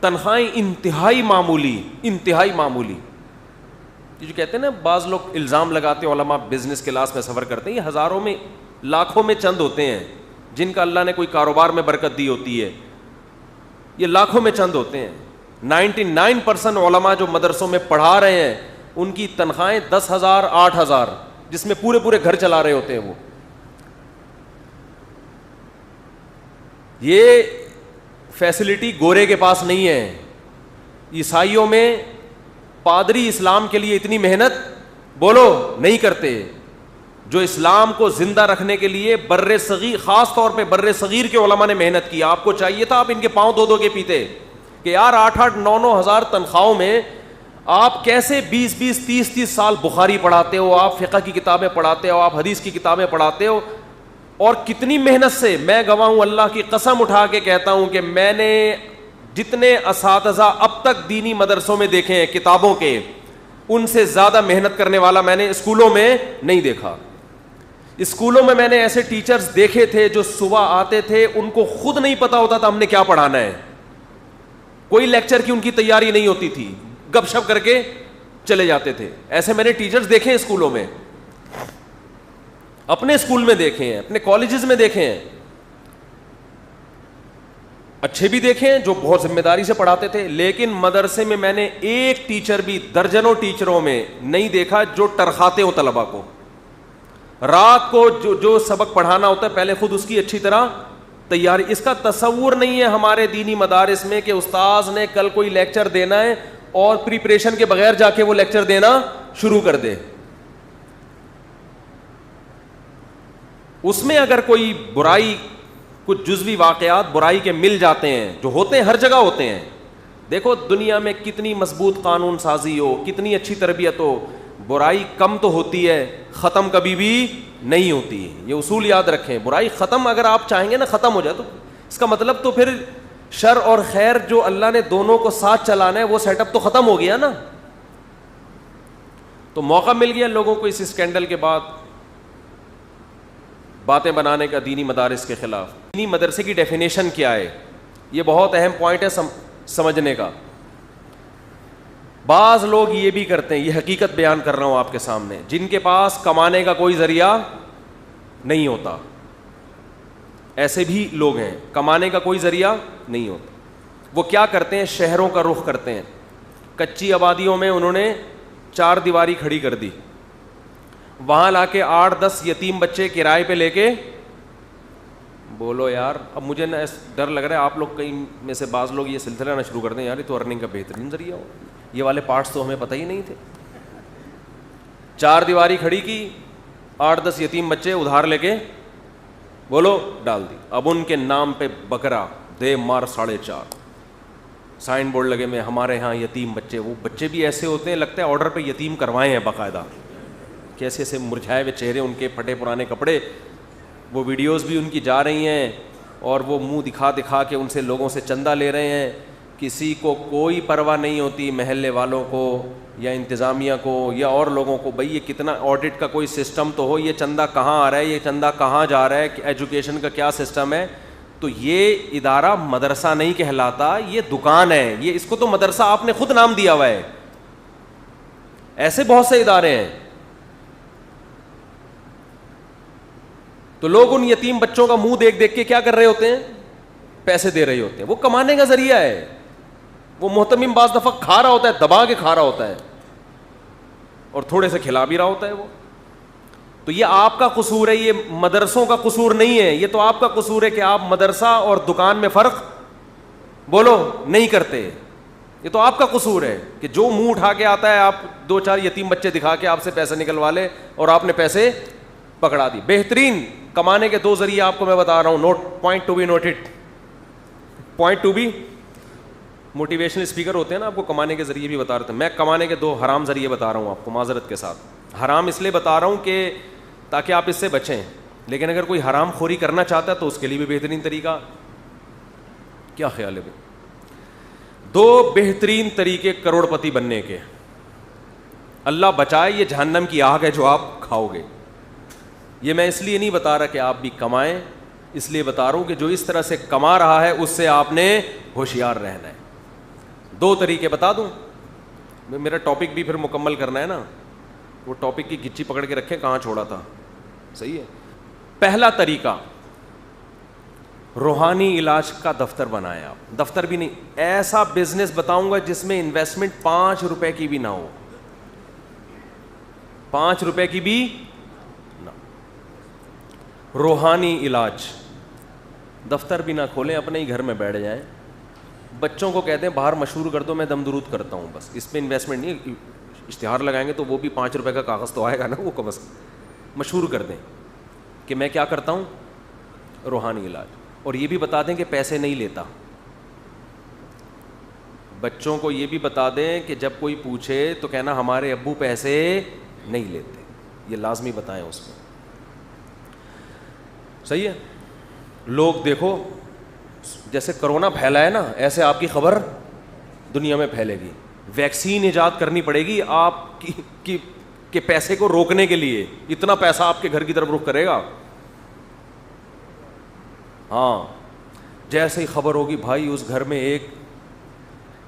تنخواہیں انتہائی معمولی, انتہائی معمولی. جو کہتے ہیں نا بعض لوگ الزام لگاتے ہیں علماء بزنس کلاس میں سفر کرتے ہیں, یہ ہزاروں میں لاکھوں میں چند ہوتے ہیں جن کا اللہ نے کوئی کاروبار میں برکت دی ہوتی ہے. یہ لاکھوں میں چند ہوتے ہیں. 99% علماء جو مدرسوں میں پڑھا رہے ہیں ان کی تنخواہیں 10,000 8,000, جس میں پورے پورے گھر چلا رہے ہوتے ہیں وہ. یہ فیسلٹی گورے کے پاس نہیں ہے. عیسائیوں میں پادری اسلام کے لیے اتنی محنت بولو نہیں کرتے, جو اسلام کو زندہ رکھنے کے لیے بر صغیر, خاص طور پہ بر صغیر کے علماء نے محنت کی. آپ کو چاہیے تھا آپ ان کے پاؤں دھو کے پیتے کہ یار 8-8 9-9 ہزار تنخواہوں میں آپ کیسے 20-20 30-30 سال بخاری پڑھاتے ہو, آپ فقہ کی کتابیں پڑھاتے ہو, آپ حدیث کی کتابیں پڑھاتے ہو, اور کتنی محنت سے. میں گواہ ہوں, اللہ کی قسم اٹھا کے کہتا ہوں کہ میں نے جتنے اساتذہ اب تک دینی مدرسوں میں دیکھے ہیں کتابوں کے, ان سے زیادہ محنت کرنے والا میں نے اسکولوں میں نہیں دیکھا. اسکولوں میں میں نے ایسے ٹیچرز دیکھے تھے جو صبح آتے تھے, ان کو خود نہیں پتا ہوتا تھا ہم نے کیا پڑھانا ہے, کوئی لیکچر کی ان کی تیاری نہیں ہوتی تھی, گپ شپ کر کے چلے جاتے تھے. ایسے میں نے ٹیچرز دیکھے ہیں اسکولوں میں, اپنے اسکول میں دیکھے ہیں, اپنے کالجز میں دیکھے ہیں, اچھے بھی دیکھے ہیں جو بہت ذمہ داری سے پڑھاتے تھے, لیکن مدرسے میں میں نے ایک ٹیچر بھی درجنوں ٹیچروں میں نہیں دیکھا جو ٹرخاتے ہو طلبا کو. رات کو جو سبق پڑھانا ہوتا ہے پہلے خود اس کی اچھی طرح تیاری. اس کا تصور نہیں ہے ہمارے دینی مدارس میں کہ استاذ نے کل کوئی لیکچر دینا ہے اور پریپریشن کے بغیر جا کے وہ لیکچر دینا شروع کر دے. اس میں اگر کوئی برائی, کچھ جزوی واقعات برائی کے مل جاتے ہیں, جو ہوتے ہیں ہر جگہ ہوتے ہیں. دیکھو دنیا میں کتنی مضبوط قانون سازی ہو, کتنی اچھی تربیت ہو, برائی کم تو ہوتی ہے, ختم کبھی بھی نہیں ہوتی. یہ اصول یاد رکھیں. برائی ختم اگر آپ چاہیں گے نا ختم ہو جائے, تو اس کا مطلب تو پھر شر اور خیر جو اللہ نے دونوں کو ساتھ چلانا ہے وہ سیٹ اپ تو ختم ہو گیا نا. تو موقع مل گیا لوگوں کو اس اسکینڈل کے بعد باتیں بنانے کا دینی مدارس کے خلاف. دینی مدرسے کی ڈیفینیشن کیا ہے, یہ بہت اہم پوائنٹ ہے سمجھنے کا. بعض لوگ یہ بھی کرتے ہیں, یہ حقیقت بیان کر رہا ہوں آپ کے سامنے, جن کے پاس کمانے کا کوئی ذریعہ نہیں ہوتا. ایسے بھی لوگ ہیں, کمانے کا کوئی ذریعہ نہیں ہوتا. وہ کیا کرتے ہیں, شہروں کا رخ کرتے ہیں. کچی آبادیوں میں انہوں نے 4 دیواری کھڑی کر دی, وہاں لا کے 8-10 یتیم بچے کرائے پہ لے کے. بولو یار, اب مجھے نا ڈر لگ رہا ہے آپ لوگ کہیں میں سے بعض لوگ یہ سلسلہ نہ شروع کر دیں, یار یہ تو ارننگ کا بہترین ذریعہ ہو. یہ والے پارٹس تو ہمیں پتہ ہی نہیں تھے. 4 دیواری کھڑی کی, 8-10 یتیم بچے ادھار لے کے بولو ڈال دی. اب ان کے نام پہ بکرا دے مار 4.5, سائن بورڈ لگے میں ہمارے ہاں یتیم بچے. وہ بچے بھی ایسے ہوتے ہیں لگتا ہے آرڈر پہ یتیم کروائے ہیں باقاعدہ, کیسے ایسے مرجھائے ہوئے چہرے, ان کے پھٹے پرانے کپڑے. وہ ویڈیوز بھی ان کی جا رہی ہیں اور وہ منہ دکھا دکھا کے ان سے لوگوں سے چندہ لے رہے ہیں. کسی کو کوئی پرواہ نہیں ہوتی, محلے والوں کو یا انتظامیہ کو یا اور لوگوں کو, بھئی یہ کتنا آڈٹ کا کوئی سسٹم تو ہو, یہ چندہ کہاں آ رہا ہے, یہ چندہ کہاں جا رہا ہے, ایجوکیشن کا کیا سسٹم ہے. تو یہ ادارہ مدرسہ نہیں کہلاتا, یہ دکان ہے. یہ اس کو تو مدرسہ آپ نے خود نام دیا ہوا ہے. ایسے بہت سے ادارے ہیں. تو لوگ ان یتیم بچوں کا منہ دیکھ دیکھ کے کیا کر رہے ہوتے ہیں, پیسے دے رہے ہوتے ہیں. وہ کمانے کا ذریعہ ہے. وہ محتمم بعض دفعہ کھا رہا ہوتا ہے, دبا کے کھا رہا ہوتا ہے, اور تھوڑے سے کھلا بھی رہا ہوتا ہے وہ. تو یہ آپ کا قصور ہے, یہ مدرسوں کا قصور نہیں ہے. یہ تو آپ کا قصور ہے کہ آپ مدرسہ اور دکان میں فرق بولو نہیں کرتے. یہ تو آپ کا قصور ہے کہ جو منہ اٹھا کے آتا ہے آپ 2-4 یتیم بچے دکھا کے آپ سے پیسے نکلوا لے اور آپ نے پیسے پکڑا دی. بہترین کمانے کے 2 ذریعے آپ کو میں بتا رہا ہوں, note point to be noted. Point to be, motivational speaker ہوتے ہیں نا, آپ کو کمانے کے ذریعے بھی بتا رہے تھے. میں کمانے کے 2 حرام ذریعے بتا رہا ہوں آپ کو معذرت کے ساتھ. حرام اس لیے بتا رہا ہوں کہ تاکہ آپ اس سے بچیں, لیکن اگر کوئی حرام خوری کرنا چاہتا ہے تو اس کے لیے بھی بہترین طریقہ. کیا خیال ہے بھائی؟ 2 بہترین طریقے کروڑ پتی بننے کے. اللہ بچائے, یہ جہنم کی آگ ہے جو آپ کھاؤ گے. یہ میں اس لیے نہیں بتا رہا کہ آپ بھی کمائیں, اس لیے بتا رہا ہوں کہ جو اس طرح سے کما رہا ہے اس سے آپ نے ہوشیار رہنا ہے. 2 طریقے بتا دوں, میرا ٹاپک بھی پھر مکمل کرنا ہے نا. وہ ٹاپک کی گچی پکڑ کے رکھیں کہاں چھوڑا تھا, صحیح ہے. پہلا طریقہ, روحانی علاج کا دفتر بنائیں آپ. دفتر بھی نہیں, ایسا بزنس بتاؤں گا جس میں انویسٹمنٹ 5 روپے کی بھی نہ ہو, 5 روپے کی بھی نہ. روحانی علاج. دفتر بھی نہ کھولیں, اپنے ہی گھر میں بیٹھ جائیں. بچوں کو کہتے ہیں باہر مشہور کر دو, میں دم درود کرتا ہوں, بس اس پہ انویسٹمنٹ نہیں. اشتہار لگائیں گے تو وہ بھی 5 روپے کا کاغذ تو آئے گا نا, وہ کم از کم مشہور کر دیں کہ میں کیا کرتا ہوں, روحانی علاج. اور یہ بھی بتا دیں کہ پیسے نہیں لیتا. بچوں کو یہ بھی بتا دیں کہ جب کوئی پوچھے تو کہنا ہمارے ابو پیسے نہیں لیتے. یہ لازمی بتائیں اس کو, صحیح ہے. لوگ دیکھو جیسے کرونا پھیلا ہے نا, ایسے آپ کی خبر دنیا میں پھیلے گی. ویکسین ایجاد کرنی پڑے گی آپ کی پیسے کو روکنے کے لیے. اتنا پیسہ آپ کے گھر کی طرف رخ کرے گا. ہاں, جیسے ہی خبر ہوگی بھائی اس گھر میں ایک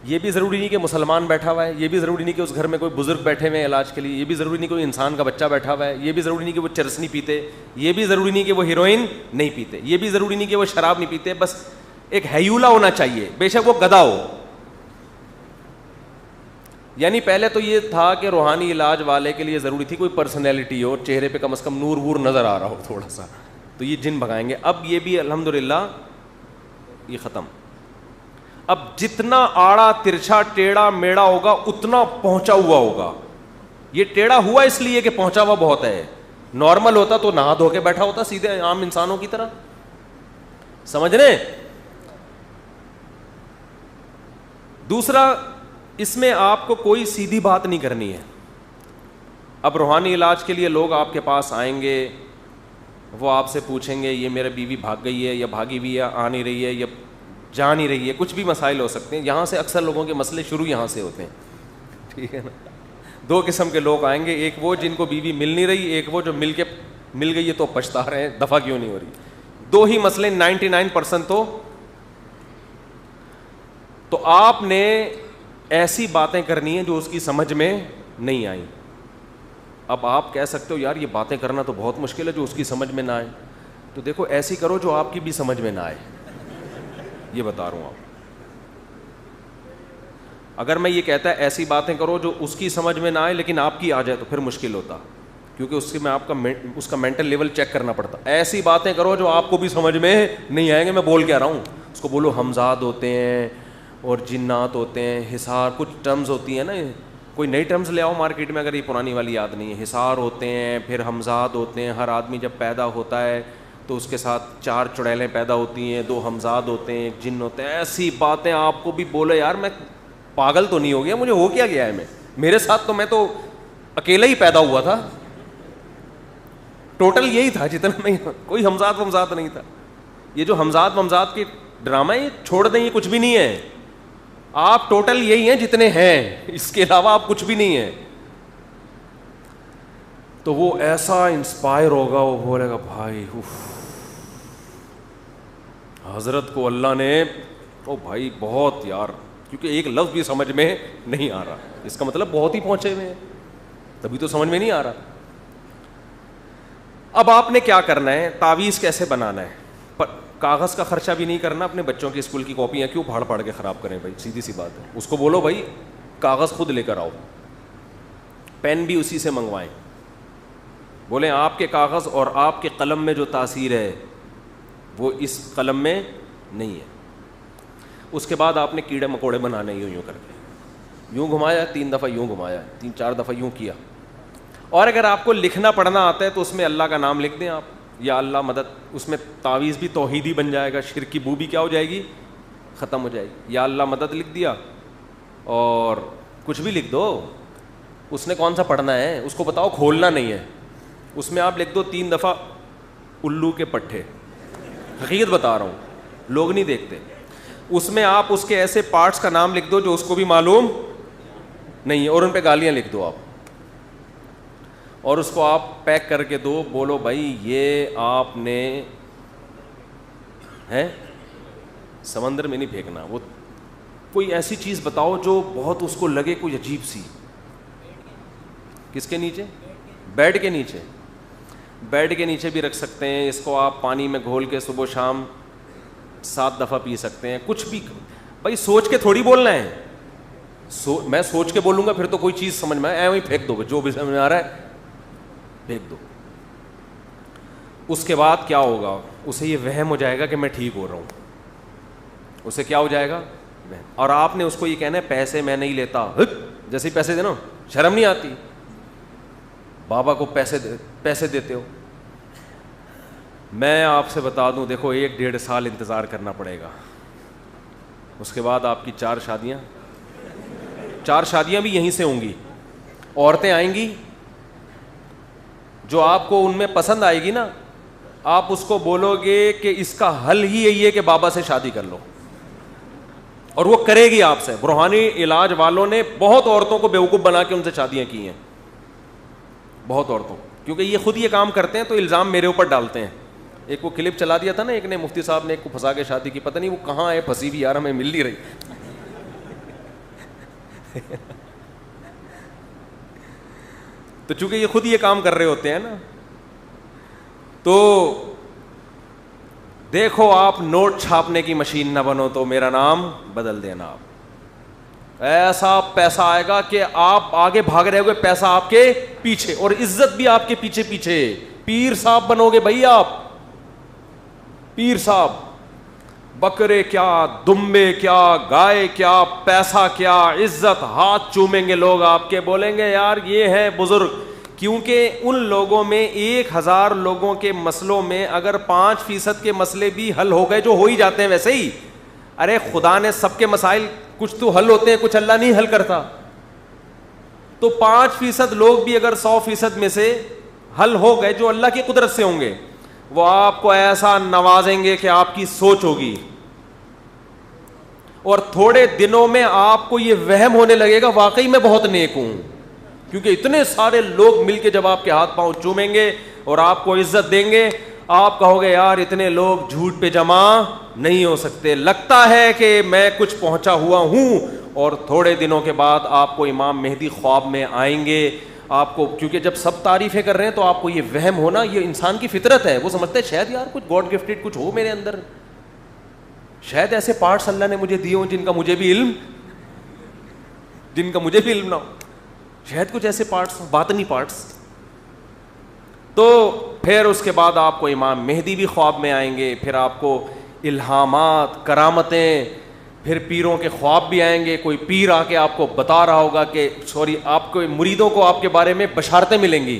یہ بھی ضروری نہیں کہ مسلمان بیٹھا ہوا ہے, یہ بھی ضروری نہیں کہ اس گھر میں کوئی بزرگ بیٹھے ہوئے ہیں علاج کے لیے, یہ بھی ضروری نہیں کہ کوئی انسان کا بچہ بیٹھا ہوا ہے, یہ بھی ضروری نہیں کہ وہ چرس نہیں پیتے, یہ بھی ضروری نہیں کہ وہ ہیروئن نہیں پیتے, یہ بھی ضروری نہیں کہ وہ شراب نہیں پیتے, بس ایک ہیولا ہونا چاہیے, بے شک وہ گدھا ہو. یعنی پہلے تو یہ تھا کہ روحانی علاج والے کے لیے ضروری تھی کوئی پرسنالٹی ہو, چہرے پہ کم از کم نور وور نظر آ رہا ہو تھوڑا سا, تو یہ جن بھگائیں گے. اب یہ بھی الحمدللہ یہ ختم. اب جتنا آڑا ترچھا ٹیڑھا میڑا ہوگا اتنا پہنچا ہوا ہوگا. یہ ٹیڑھا ہوا اس لیے کہ پہنچا ہوا بہت ہے, نارمل ہوتا تو نہا دھو کے بیٹھا ہوتا سیدھے عام انسانوں کی طرح. سمجھ رہے؟ دوسرا, اس میں آپ کو کوئی سیدھی بات نہیں کرنی ہے. اب روحانی علاج کے لیے لوگ آپ کے پاس آئیں گے, وہ آپ سے پوچھیں گے یہ میرا بیوی بھاگ گئی ہے یا بھاگی ہوئی ہے, آ نہیں رہی ہے یا جا نہیں رہی ہے, کچھ بھی مسائل ہو سکتے ہیں. یہاں سے اکثر لوگوں کے مسئلے شروع یہاں سے ہوتے ہیں, ٹھیک ہے نا. دو قسم کے لوگ آئیں گے, ایک وہ جن کو بیوی مل نہیں رہی, ایک وہ جو مل گئی ہے تو پچھتا رہے ہیں دفعہ کیوں نہیں ہو رہی. دو ہی مسئلے 99% تو آپ نے ایسی باتیں کرنی ہیں جو اس کی سمجھ میں نہیں آئیں. اب آپ کہہ سکتے ہو یار یہ باتیں کرنا تو بہت مشکل ہے جو اس کی سمجھ میں نہ آئے, تو دیکھو ایسی کرو جو آپ کی بھی سمجھ میں نہ آئے, یہ بتا رہا ہوں آپ. اگر میں یہ کہتا ہے ایسی باتیں کرو جو اس کی سمجھ میں نہ آئے لیکن آپ کی آ جائے تو پھر مشکل ہوتا, کیونکہ اس میں آپ کا اس کا مینٹل لیول چیک کرنا پڑتا. ایسی باتیں کرو جو آپ کو بھی سمجھ میں نہیں آئیں گے. میں بول کے آ رہا ہوں, اس کو بولو ہمزاد ہوتے ہیں اور جنات ہوتے ہیں, حصار, کچھ ٹرمز ہوتی ہیں نا, کوئی نئی ٹرمز لے آؤ مارکیٹ میں اگر یہ پرانی والی یاد نہیں ہے. حصار ہوتے ہیں, پھر ہمزاد ہوتے ہیں. ہر آدمی جب پیدا ہوتا ہے تو اس کے ساتھ 4 چڑیلیں پیدا ہوتی ہیں, 2 ہمزاد ہوتے ہیں, ایک جن ہوتے ہیں. ایسی باتیں آپ کو بھی بولے یار میں پاگل تو نہیں ہو گیا, مجھے ہو کیا گیا ہے, میرے ساتھ تو میں تو اکیلا ہی پیدا ہوا تھا, ٹوٹل یہی تھا جتنا میں, کوئی ہمزاد نہیں تھا. یہ جو ہمزاد کے ڈرامہ یہ چھوڑ دیں, یہ کچھ بھی نہیں ہے. آپ ٹوٹل یہی ہیں جتنے ہیں, اس کے علاوہ آپ کچھ بھی نہیں ہیں. تو وہ ایسا انسپائر ہوگا, وہ بولے گا بھائی حضرت کو اللہ نے, او بھائی بہت یار, کیونکہ ایک لفظ بھی سمجھ میں نہیں آ رہا, اس کا مطلب بہت ہی پہنچے ہوئے ہیں, تبھی تو سمجھ میں نہیں آ رہا. اب آپ نے کیا کرنا ہے, تعویذ کیسے بنانا ہے. کاغذ کا خرچہ بھی نہیں کرنا, اپنے بچوں کی اسکول کی کاپیاں کیوں پھاڑ کے خراب کریں بھائی, سیدھی سی بات ہے. اس کو بولو بھائی کاغذ خود لے کر آؤ, پین بھی اسی سے منگوائیں, بولیں آپ کے کاغذ اور آپ کے قلم میں جو تاثیر ہے وہ اس قلم میں نہیں ہے. اس کے بعد آپ نے کیڑے مکوڑے بنانے یوں کر کے, یوں گھمایا 3 دفعہ, یوں گھمایا 3-4 دفعہ, یوں کیا. اور اگر آپ کو لکھنا پڑھنا آتا ہے تو اس میں اللہ کا نام لکھ دیں آپ, یا اللہ مدد. اس میں تعویذ بھی توحیدی بن جائے گا, شرک کی بو بھی کیا ہو جائے گی, ختم ہو جائے گی. یا اللہ مدد لکھ دیا اور کچھ بھی لکھ دو, اس نے کون سا پڑھنا ہے, اس کو بتاؤ کھولنا نہیں ہے. اس میں آپ لکھ دو 3 دفعہ الو کے پٹھے, حقیقت بتا رہا ہوں, لوگ نہیں دیکھتے. اس میں آپ اس کے ایسے پارٹس کا نام لکھ دو جو اس کو بھی معلوم نہیں ہے, اور ان پہ گالیاں لکھ دو آپ, اور اس کو آپ پیک کر کے دو. بولو بھائی یہ آپ نے ہے سمندر میں نہیں پھینکنا, وہ کوئی ایسی چیز بتاؤ جو بہت اس کو لگے کوئی عجیب سی. کس کے نیچے؟ بیڈ کے نیچے. بیڈ کے نیچے بھی رکھ سکتے ہیں. اس کو آپ پانی میں گھول کے صبح شام 7 دفعہ پی سکتے ہیں. کچھ بھی بھائی سوچ کے تھوڑی بولنا ہے, میں سوچ کے بولوں گا پھر تو کوئی چیز سمجھ میں آئے وہیں پھینک دو, جو بھی سمجھ میں آ رہا ہے پھینک دو. اس کے بعد کیا ہوگا, اسے یہ وہم ہو جائے گا کہ میں ٹھیک ہو رہا ہوں, اسے کیا ہو جائے گا وہم. اور آپ نے اس کو یہ کہنا ہے پیسے میں نہیں لیتا, جیسے ہی پیسے دینا شرم نہیں آتی, بابا کو پیسے دیتے ہو. میں آپ سے بتا دوں, دیکھو 1-1.5 سال انتظار کرنا پڑے گا, اس کے بعد آپ کی 4 شادیاں بھی یہیں سے ہوں گی. عورتیں آئیں گی جو آپ کو ان میں پسند آئے گی نا, آپ اس کو بولو گے کہ اس کا حل ہی یہی ہے کہ بابا سے شادی کر لو, اور وہ کرے گی آپ سے. روحانی علاج والوں نے بہت عورتوں کو بیوقوف بنا کے ان سے شادیاں کی ہیں, بہت عورتوں, کیونکہ یہ خود یہ کام کرتے ہیں تو الزام میرے اوپر ڈالتے ہیں. ایک وہ کلپ چلا دیا تھا نا ایک نے, مفتی صاحب نے ایک کو پھنسا کے شادی کی, پتہ نہیں وہ کہاں ہے پھنسی ہوئی یار, ہمیں مل نہیں رہی. تو چونکہ یہ خود یہ کام کر رہے ہوتے ہیں نا, تو دیکھو آپ نوٹ چھاپنے کی مشین نہ بنو تو میرا نام بدل دینا. آپ ایسا پیسہ آئے گا کہ آپ آگے بھاگ رہے ہوگے, پیسہ آپ کے پیچھے, اور عزت بھی آپ کے پیچھے پیچھے. پیر صاحب بنو گے بھائی آپ, پیر صاحب. بکرے کیا, دمبے کیا, گائے کیا, پیسہ کیا, عزت. ہاتھ چومیں گے لوگ آپ کے, بولیں گے یار یہ ہے بزرگ. کیونکہ ان لوگوں میں 1000 لوگوں کے مسئلوں میں اگر 5% کے مسئلے بھی حل ہو گئے, جو ہو ہی جاتے ہیں ویسے ہی. ارے خدا نے سب کے مسائل, کچھ تو حل ہوتے ہیں, کچھ اللہ نہیں حل کرتا. تو 5% لوگ بھی اگر 100% میں سے حل ہو گئے, جو اللہ کی قدرت سے ہوں گے, وہ آپ کو ایسا نوازیں گے کہ آپ کی سوچ ہوگی, اور تھوڑے دنوں میں آپ کو یہ وہم ہونے لگے گا واقعی میں بہت نیک ہوں. کیونکہ اتنے سارے لوگ مل کے جب آپ کے ہاتھ پاؤں چومیں گے اور آپ کو عزت دیں گے, آپ کہو گے یار اتنے لوگ جھوٹ پہ جمع نہیں ہو سکتے, لگتا ہے کہ میں کچھ پہنچا ہوا ہوں. اور تھوڑے دنوں کے بعد آپ کو امام مہدی خواب میں آئیں گے. آپ کو, کیونکہ جب سب تعریفیں کر رہے ہیں تو آپ کو یہ وہم ہونا, یہ انسان کی فطرت ہے. وہ سمجھتے ہیں شاید یار کچھ گاڈ گفٹڈ کچھ ہو میرے اندر, شاید ایسے پارٹس اللہ نے مجھے دیے ہوں جن کا مجھے بھی علم نہ ہو, شاید کچھ ایسے پارٹس, باطنی پارٹس. تو پھر اس کے بعد آپ کو امام مہدی بھی خواب میں آئیں گے, پھر آپ کو الہامات, کرامتیں, پھر پیروں کے خواب بھی آئیں گے. کوئی پیر آ کے آپ کو بتا رہا ہوگا کہ آپ کو مریدوں کو آپ کے بارے میں بشارتیں ملیں گی.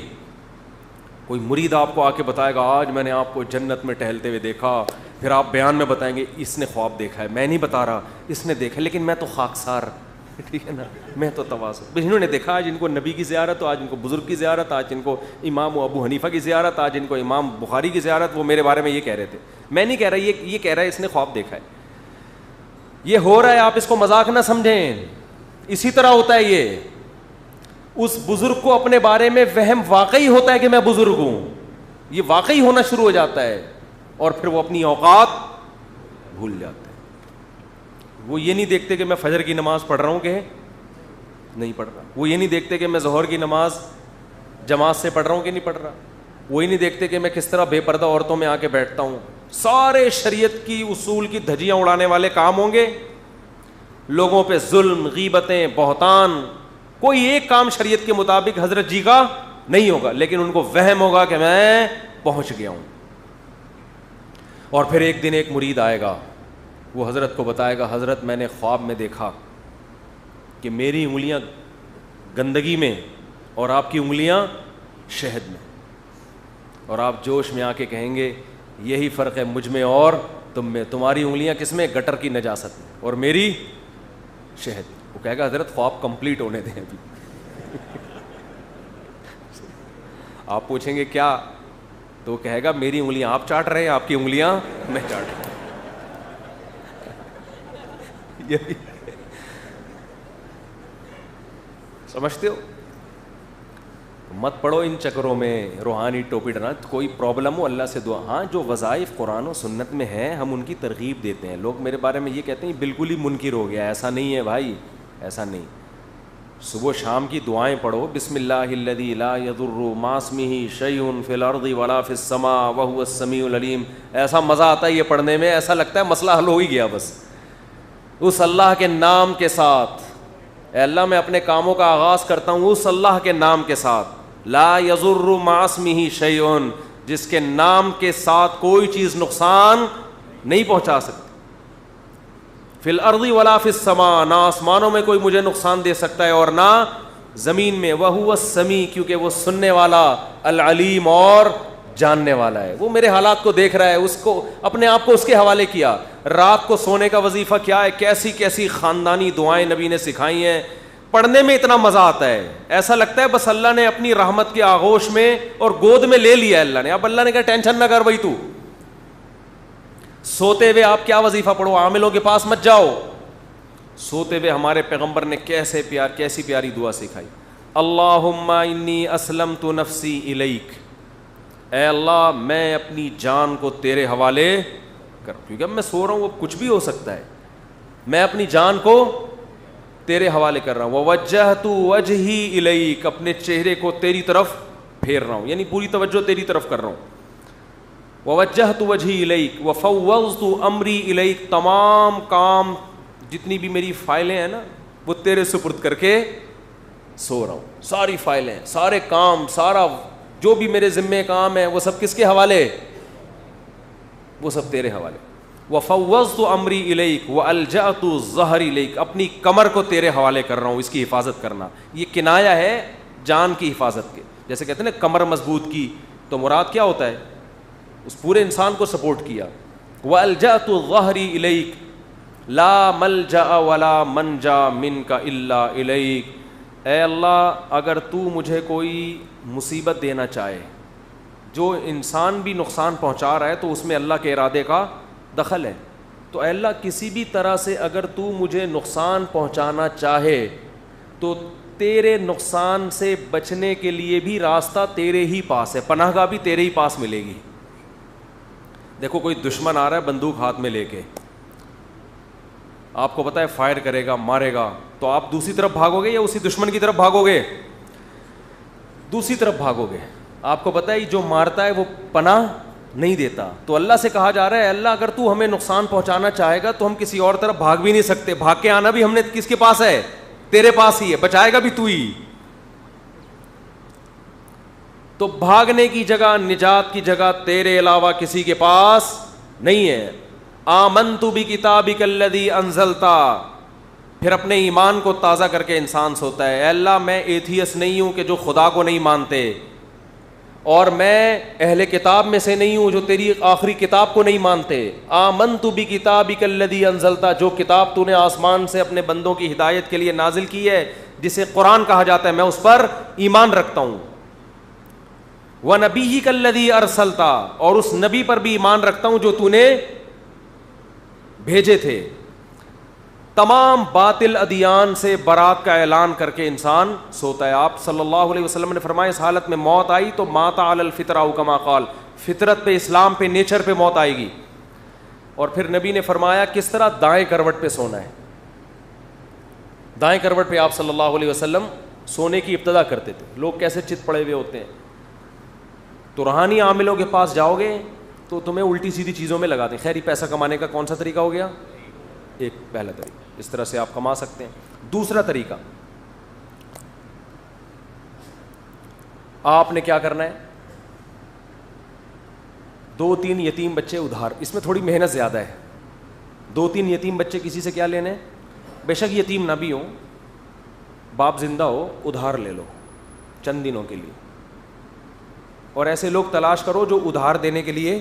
کوئی مرید آپ کو آ کے بتائے گا آج میں نے آپ کو جنت میں ٹہلتے ہوئے دیکھا. پھر آپ بیان میں بتائیں گے اس نے خواب دیکھا ہے, میں نہیں بتا رہا, اس نے دیکھا, لیکن میں تو خاکسار, ٹھیک ہے نا, میں تو تواضع. انہوں نے دیکھا آج ان کو نبی کی زیارت, تو آج ان کو بزرگ کی زیارت, آج ان کو امام ابو حنیفہ کی زیارت, آج ان کو امام بخاری کی زیارت. وہ میرے بارے میں یہ کہہ رہے تھے, میں نہیں کہہ رہا, یہ کہہ رہا ہے اس نے خواب دیکھا ہے. یہ ہو رہا ہے, آپ اس کو مذاق نہ سمجھیں. اسی طرح ہوتا ہے یہ, اس بزرگ کو اپنے بارے میں وہم واقعی ہوتا ہے کہ میں بزرگ ہوں, یہ واقعی ہونا شروع ہو جاتا ہے, اور پھر وہ اپنی اوقات بھول جاتے ہیں. وہ یہ نہیں دیکھتے کہ میں فجر کی نماز پڑھ رہا ہوں کہ نہیں پڑھ رہا, وہ یہ نہیں دیکھتے کہ میں ظہر کی نماز جماعت سے پڑھ رہا ہوں کہ نہیں پڑھ رہا, وہ یہ نہیں دیکھتے کہ میں کس طرح بے پردہ عورتوں میں آ کے بیٹھتا ہوں. سارے شریعت کی اصول کی دھجیاں اڑانے والے کام ہوں گے, لوگوں پہ ظلم, غیبتیں, بہتان. کوئی ایک کام شریعت کے مطابق حضرت جی کا نہیں ہوگا, لیکن ان کو وہم ہوگا کہ میں پہنچ گیا ہوں. اور پھر ایک دن ایک مرید آئے گا, وہ حضرت کو بتائے گا حضرت میں نے خواب میں دیکھا کہ میری انگلیاں گندگی میں اور آپ کی انگلیاں شہد میں, اور آپ جوش میں آ کے کہیں گے یہی فرق ہے مجھ میں اور تم میں, تمہاری انگلیاں کس میں, گٹر کی نجاست میں, اور میری شہد. وہ کہے گا حضرت خواب کمپلیٹ ہونے دیں ابھی. آپ پوچھیں گے کیا, تو وہ کہے گا میری انگلیاں آپ چاٹ رہے ہیں, آپ کی انگلیاں میں چاٹ رہا ہوں. سمجھتے ہو؟ مت پڑھو ان چکروں میں, روحانی ٹوپی ڈرنا. کوئی پرابلم ہو اللہ سے دعا. ہاں جو وظائف قرآن و سنت میں ہیں ہم ان کی ترغیب دیتے ہیں. لوگ میرے بارے میں یہ کہتے ہیں بالکل ہی منکر ہو گیا, ایسا نہیں ہے بھائی, ایسا نہیں. صبح شام کی دعائیں پڑھو, بسم اللہ الذی لا یضر مع اسمہ شیء فی الارض ولا فی السماء وہو السمیع العلیم. ایسا مزہ آتا ہے یہ پڑھنے میں, ایسا لگتا ہے مسئلہ حل ہو ہی گیا بس. اس اللہ کے نام کے ساتھ, اے اللہ میں اپنے کاموں کا آغاز کرتا ہوں اس اللہ کے نام کے ساتھ, لا یضر مع اسمہ شیء, جس کے نام کے ساتھ کوئی چیز نقصان نہیں پہنچا سکتی. فی الارض ولا فی السماء, نہ آسمانوں میں کوئی مجھے نقصان دے سکتا ہے اور نہ زمین میں. وہو السمیع, کیونکہ وہ سننے والا, العلیم اور جاننے والا ہے. وہ میرے حالات کو دیکھ رہا ہے, اس کو اپنے آپ کو اس کے حوالے کیا. رات کو سونے کا وظیفہ کیا ہے, کیسی کیسی خاندانی دعائیں نبی نے سکھائی ہیں, پڑھنے میں اتنا مزہ آتا ہے, ایسا لگتا ہے بس اللہ نے اپنی رحمت کے آغوش میں اور گود میں لے لیا اللہ نے. اب اللہ نے کہا ٹینشن نہ کر بھائی, تو سوتے ہوئے آپ کیا وظیفہ پڑھو, عاملوں کے پاس مت جاؤ. سوتے ہوئے ہمارے پیغمبر نے کیسی پیاری دعا سکھائی, اللہم انی اسلمت نفسی الیک, اے اللہ میں اپنی جان کو تیرے حوالے کر, کیونکہ اب میں سو رہا ہوں, اب کچھ بھی ہو سکتا ہے, میں اپنی جان کو تیرے حوالے کر رہا ہوں. ووجہت وجہی الیک, اپنے چہرے کو تیری طرف پھیر رہا ہوں, یعنی پوری توجہ تیری طرف کر رہا ہوں. ووجہت وجہی الیک وفوضت امری الیک, تمام کام جتنی بھی میری فائلیں ہیں نا وہ تیرے سپرد کر کے سو رہا ہوں. ساری فائلیں, سارے کام, سارا جو بھی میرے ذمے کام ہے وہ سب کس کے حوالے, وہ سب تیرے حوالے. وفوضت امری الیک والجأت ظہری الیک, اپنی کمر کو تیرے حوالے کر رہا ہوں, اس کی حفاظت کرنا. یہ کنایا ہے جان کی حفاظت کے, جیسے کہتے ہیں نا کمر مضبوط کی, تو مراد کیا ہوتا ہے, اس پورے انسان کو سپورٹ کیا. والجأت ظہری الیک لا ملجأ ولا منجا منک الا الیک, اے اللہ اگر تو مجھے کوئی مصیبت دینا چاہے, جو انسان بھی نقصان پہنچا رہا ہے تو اس میں اللہ کے ارادے کا دخل ہے, تو اے اللہ کسی بھی طرح سے اگر تو مجھے نقصان پہنچانا چاہے تو تیرے نقصان سے بچنے کے لیے بھی راستہ تیرے ہی پاس ہے, پناہ گاہ بھی تیرے ہی پاس ملے گی. دیکھو کوئی دشمن آ رہا ہے بندوق ہاتھ میں لے کے, آپ کو پتا ہے فائر کرے گا, مارے گا, تو آپ دوسری طرف بھاگو گے یا اسی دشمن کی طرف بھاگو گے؟ دوسری طرف بھاگو گے. آپ کو پتا ہے جو مارتا ہے وہ پناہ نہیں دیتا, تو اللہ سے کہا جا رہا ہے اللہ اگر تو ہمیں نقصان پہنچانا چاہے گا تو ہم کسی اور طرف بھاگ بھی نہیں سکتے, بھاگ کے آنا بھی ہم نے کس کے پاس ہے, تیرے پاس ہی ہے, بچائے گا بھی تو ہی. تو بھاگنے کی جگہ, نجات کی جگہ تیرے علاوہ کسی کے پاس نہیں ہے. آمنت بکتابک الذی انزلتا, پھر اپنے ایمان کو تازہ کر کے انسان سوتا ہے, اے اللہ میں ایتھیس نہیں ہوں کہ جو خدا کو نہیں مانتے, اور میں اہل کتاب میں سے نہیں ہوں جو تیری آخری کتاب کو نہیں مانتے. آمنت بکتابک الذی انزلتا, جو کتاب تو نے آسمان سے اپنے بندوں کی ہدایت کے لیے نازل کی ہے جسے قرآن کہا جاتا ہے, میں اس پر ایمان رکھتا ہوں. وَنَبِيِّكَ الَّذِي أَرْسَلْتَ, اور اس نبی پر بھی ایمان رکھتا ہوں جو تو نے بھیجے تھے. تمام باطل ادیان سے برات کا اعلان کر کے انسان سوتا ہے. آپ صلی اللہ علیہ وسلم نے فرمایا اس حالت میں موت آئی تو مات علی الفطرہ کما قال, فطرت پہ, اسلام پہ, نیچر پہ موت آئے گی. اور پھر نبی نے فرمایا کس طرح, دائیں کروٹ پہ سونا ہے. دائیں کروٹ پہ آپ صلی اللہ علیہ وسلم سونے کی ابتدا کرتے تھے. لوگ کیسے چت پڑے ہوئے ہوتے ہیں, تو روحانی عاملوں کے پاس جاؤ گے تو تمہیں الٹی سیدھی چیزوں میں لگاتے ہیں. خیر یہ پیسہ کمانے کا کون سا طریقہ ہو گیا, ایک پہلا طریقہ, اس طرح سے آپ کما سکتے ہیں. دوسرا طریقہ, آپ نے کیا کرنا ہے, 2-3 یتیم بچے ادھار, اس میں تھوڑی محنت زیادہ ہے. 2-3 یتیم بچے کسی سے کیا لینے, بے شک یتیم نہ بھی ہو, باپ زندہ ہو, ادھار لے لو چند دنوں کے لیے. اور ایسے لوگ تلاش کرو جو ادھار دینے کے لیے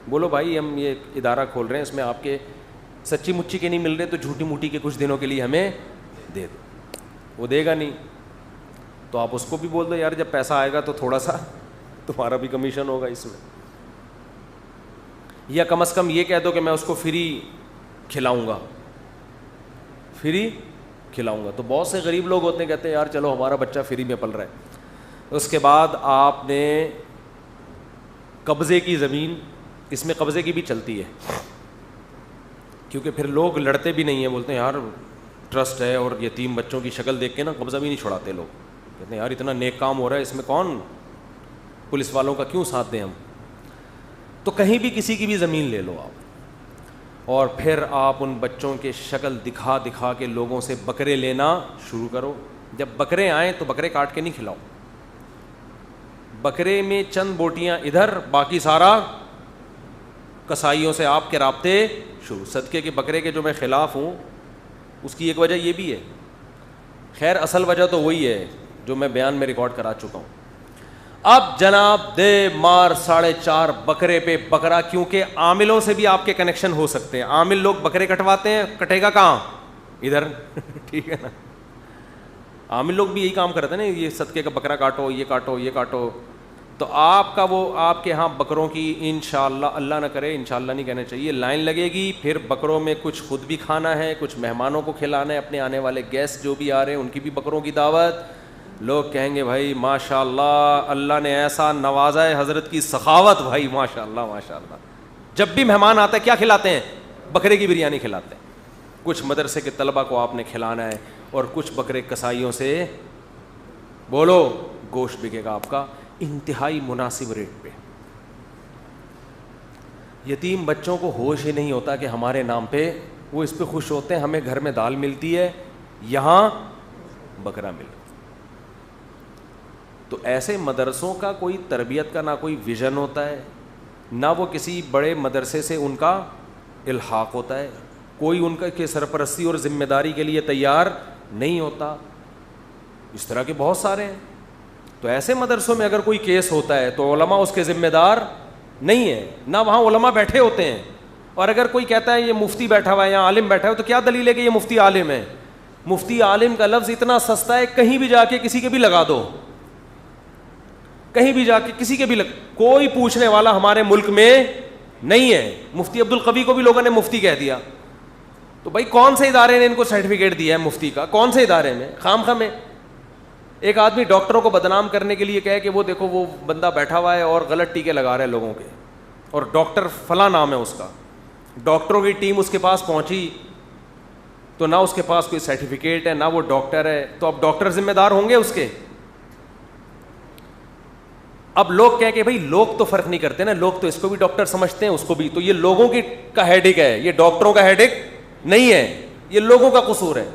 بولو بھائی ہم یہ ادارہ کھول رہے ہیں, اس میں آپ کے سچی مچی کے نہیں مل رہے تو جھوٹی موٹی کے کچھ دنوں کے لیے ہمیں دے دو. وہ دے گا نہیں تو آپ اس کو بھی بول دو یار جب پیسہ آئے گا تو تھوڑا سا تمہارا بھی کمیشن ہوگا اس میں, یا کم از کم یہ کہہ دو کہ میں اس کو فری کھلاؤں گا, فری کھلاؤں گا. تو بہت سے غریب لوگ ہوتے ہیں کہتے ہیں یار چلو ہمارا بچہ فری میں پل رہا ہے. اس کے بعد آپ نے قبضے کی زمین, اس میں قبضے کی بھی چلتی ہے کیونکہ پھر لوگ لڑتے بھی نہیں ہیں, بولتے ہیں یار ٹرسٹ ہے, اور یتیم بچوں کی شکل دیکھ کے نا قبضہ بھی نہیں چھڑاتے لوگ, کہتے ہیں یار اتنا نیک کام ہو رہا ہے اس میں کون پولیس والوں کا کیوں ساتھ دیں ہم. تو کہیں بھی کسی کی بھی زمین لے لو آپ, اور پھر آپ ان بچوں کے شکل دکھا دکھا کے لوگوں سے بکرے لینا شروع کرو. جب بکرے آئیں تو بکرے کاٹ کے نہیں کھلاؤ, بکرے میں چند بوٹیاں ادھر, باقی سارا کسائیوں سے آپ کے رابطے شروع. صدقے کے بکرے کے جو میں خلاف ہوں اس کی ایک وجہ یہ بھی ہے, خیر اصل وجہ تو وہی ہے جو میں بیان میں ریکارڈ کرا چکا ہوں. اب جناب دے مار 4.5 بکرے پہ بکرا, کیونکہ عاملوں سے بھی آپ کے کنیکشن ہو سکتے ہیں. عامل لوگ بکرے کٹواتے ہیں, کٹے گا کہاں, ادھر ٹھیک ہے نا. عامل لوگ بھی یہی کام کرتے ہیں نا, یہ صدقے کا بکرا کاٹو, یہ کاٹو, یہ کاٹو. تو آپ کا وہ آپ کے ہاں بکروں کی انشاءاللہ, اللہ نہ کرے انشاءاللہ نہیں کہنا چاہیے, لائن لگے گی. پھر بکروں میں کچھ خود بھی کھانا ہے, کچھ مہمانوں کو کھلانا ہے, اپنے آنے والے گیسٹ جو بھی آ رہے ہیں ان کی بھی بکروں کی دعوت. لوگ کہیں گے بھائی ماشاء اللہ اللہ نے ایسا نوازا ہے, حضرت کی سخاوت بھائی ماشاء اللہ ماشاء اللہ. جب بھی مہمان آتا ہے کیا کھلاتے ہیں, بکرے کی بریانی کھلاتے ہیں. کچھ مدرسے کے طلبہ کو آپ نے کھلانا ہے, اور کچھ بکرے کسائیوں سے بولو گوشت بکے گا آپ کا انتہائی مناسب ریٹ پہ. یتیم بچوں کو ہوش ہی نہیں ہوتا کہ ہمارے نام پہ, وہ اس پہ خوش ہوتے ہیں ہمیں گھر میں دال ملتی ہے, یہاں بکرا مل. تو ایسے مدرسوں کا کوئی تربیت کا نہ کوئی ویژن ہوتا ہے, نہ وہ کسی بڑے مدرسے سے ان کا الحاق ہوتا ہے, کوئی ان کا کہ سرپرستی اور ذمہ داری کے لیے تیار نہیں ہوتا. اس طرح کے بہت سارے ہیں. تو ایسے مدرسوں میں اگر کوئی کیس ہوتا ہے تو علماء اس کے ذمہ دار نہیں ہیں, نہ وہاں علماء بیٹھے ہوتے ہیں. اور اگر کوئی کہتا ہے یہ مفتی بیٹھا ہوا ہے یا عالم بیٹھا ہوا ہے, تو کیا دلیل ہے کہ یہ مفتی عالم ہے؟ مفتی عالم کا لفظ اتنا سستا ہے, کہیں بھی جا کے کسی کے بھی لگا دو, کہیں بھی جا کے کسی کے بھی کوئی پوچھنے والا ہمارے ملک میں نہیں ہے. مفتی عبد القوی کو بھی لوگوں نے مفتی کہہ دیا. تو بھائی کون سے ادارے نے ان کو سرٹیفکیٹ دیا ہے مفتی کا؟ کون سے ادارے میں؟ خام خواہ میں. ایک آدمی ڈاکٹروں کو بدنام کرنے کے لیے کہے کہ وہ دیکھو وہ بندہ بیٹھا ہوا ہے اور غلط ٹیکے لگا رہا ہے لوگوں کے, اور ڈاکٹر فلاں نام ہے اس کا. ڈاکٹروں کی ٹیم اس کے پاس پہنچی تو نہ اس کے پاس کوئی سرٹیفکیٹ ہے, نہ وہ ڈاکٹر ہے. تو اب ڈاکٹر ذمہ دار ہوں گے اس کے؟ اب لوگ کہیں کہ بھائی لوگ تو فرق نہیں کرتے نا, لوگ تو اس کو بھی ڈاکٹر سمجھتے ہیں اس کو بھی. تو یہ لوگوں کی کا ہیڈک ہے, یہ ڈاکٹروں کا ہیڈک نہیں ہے, یہ لوگوں کا قصور ہے.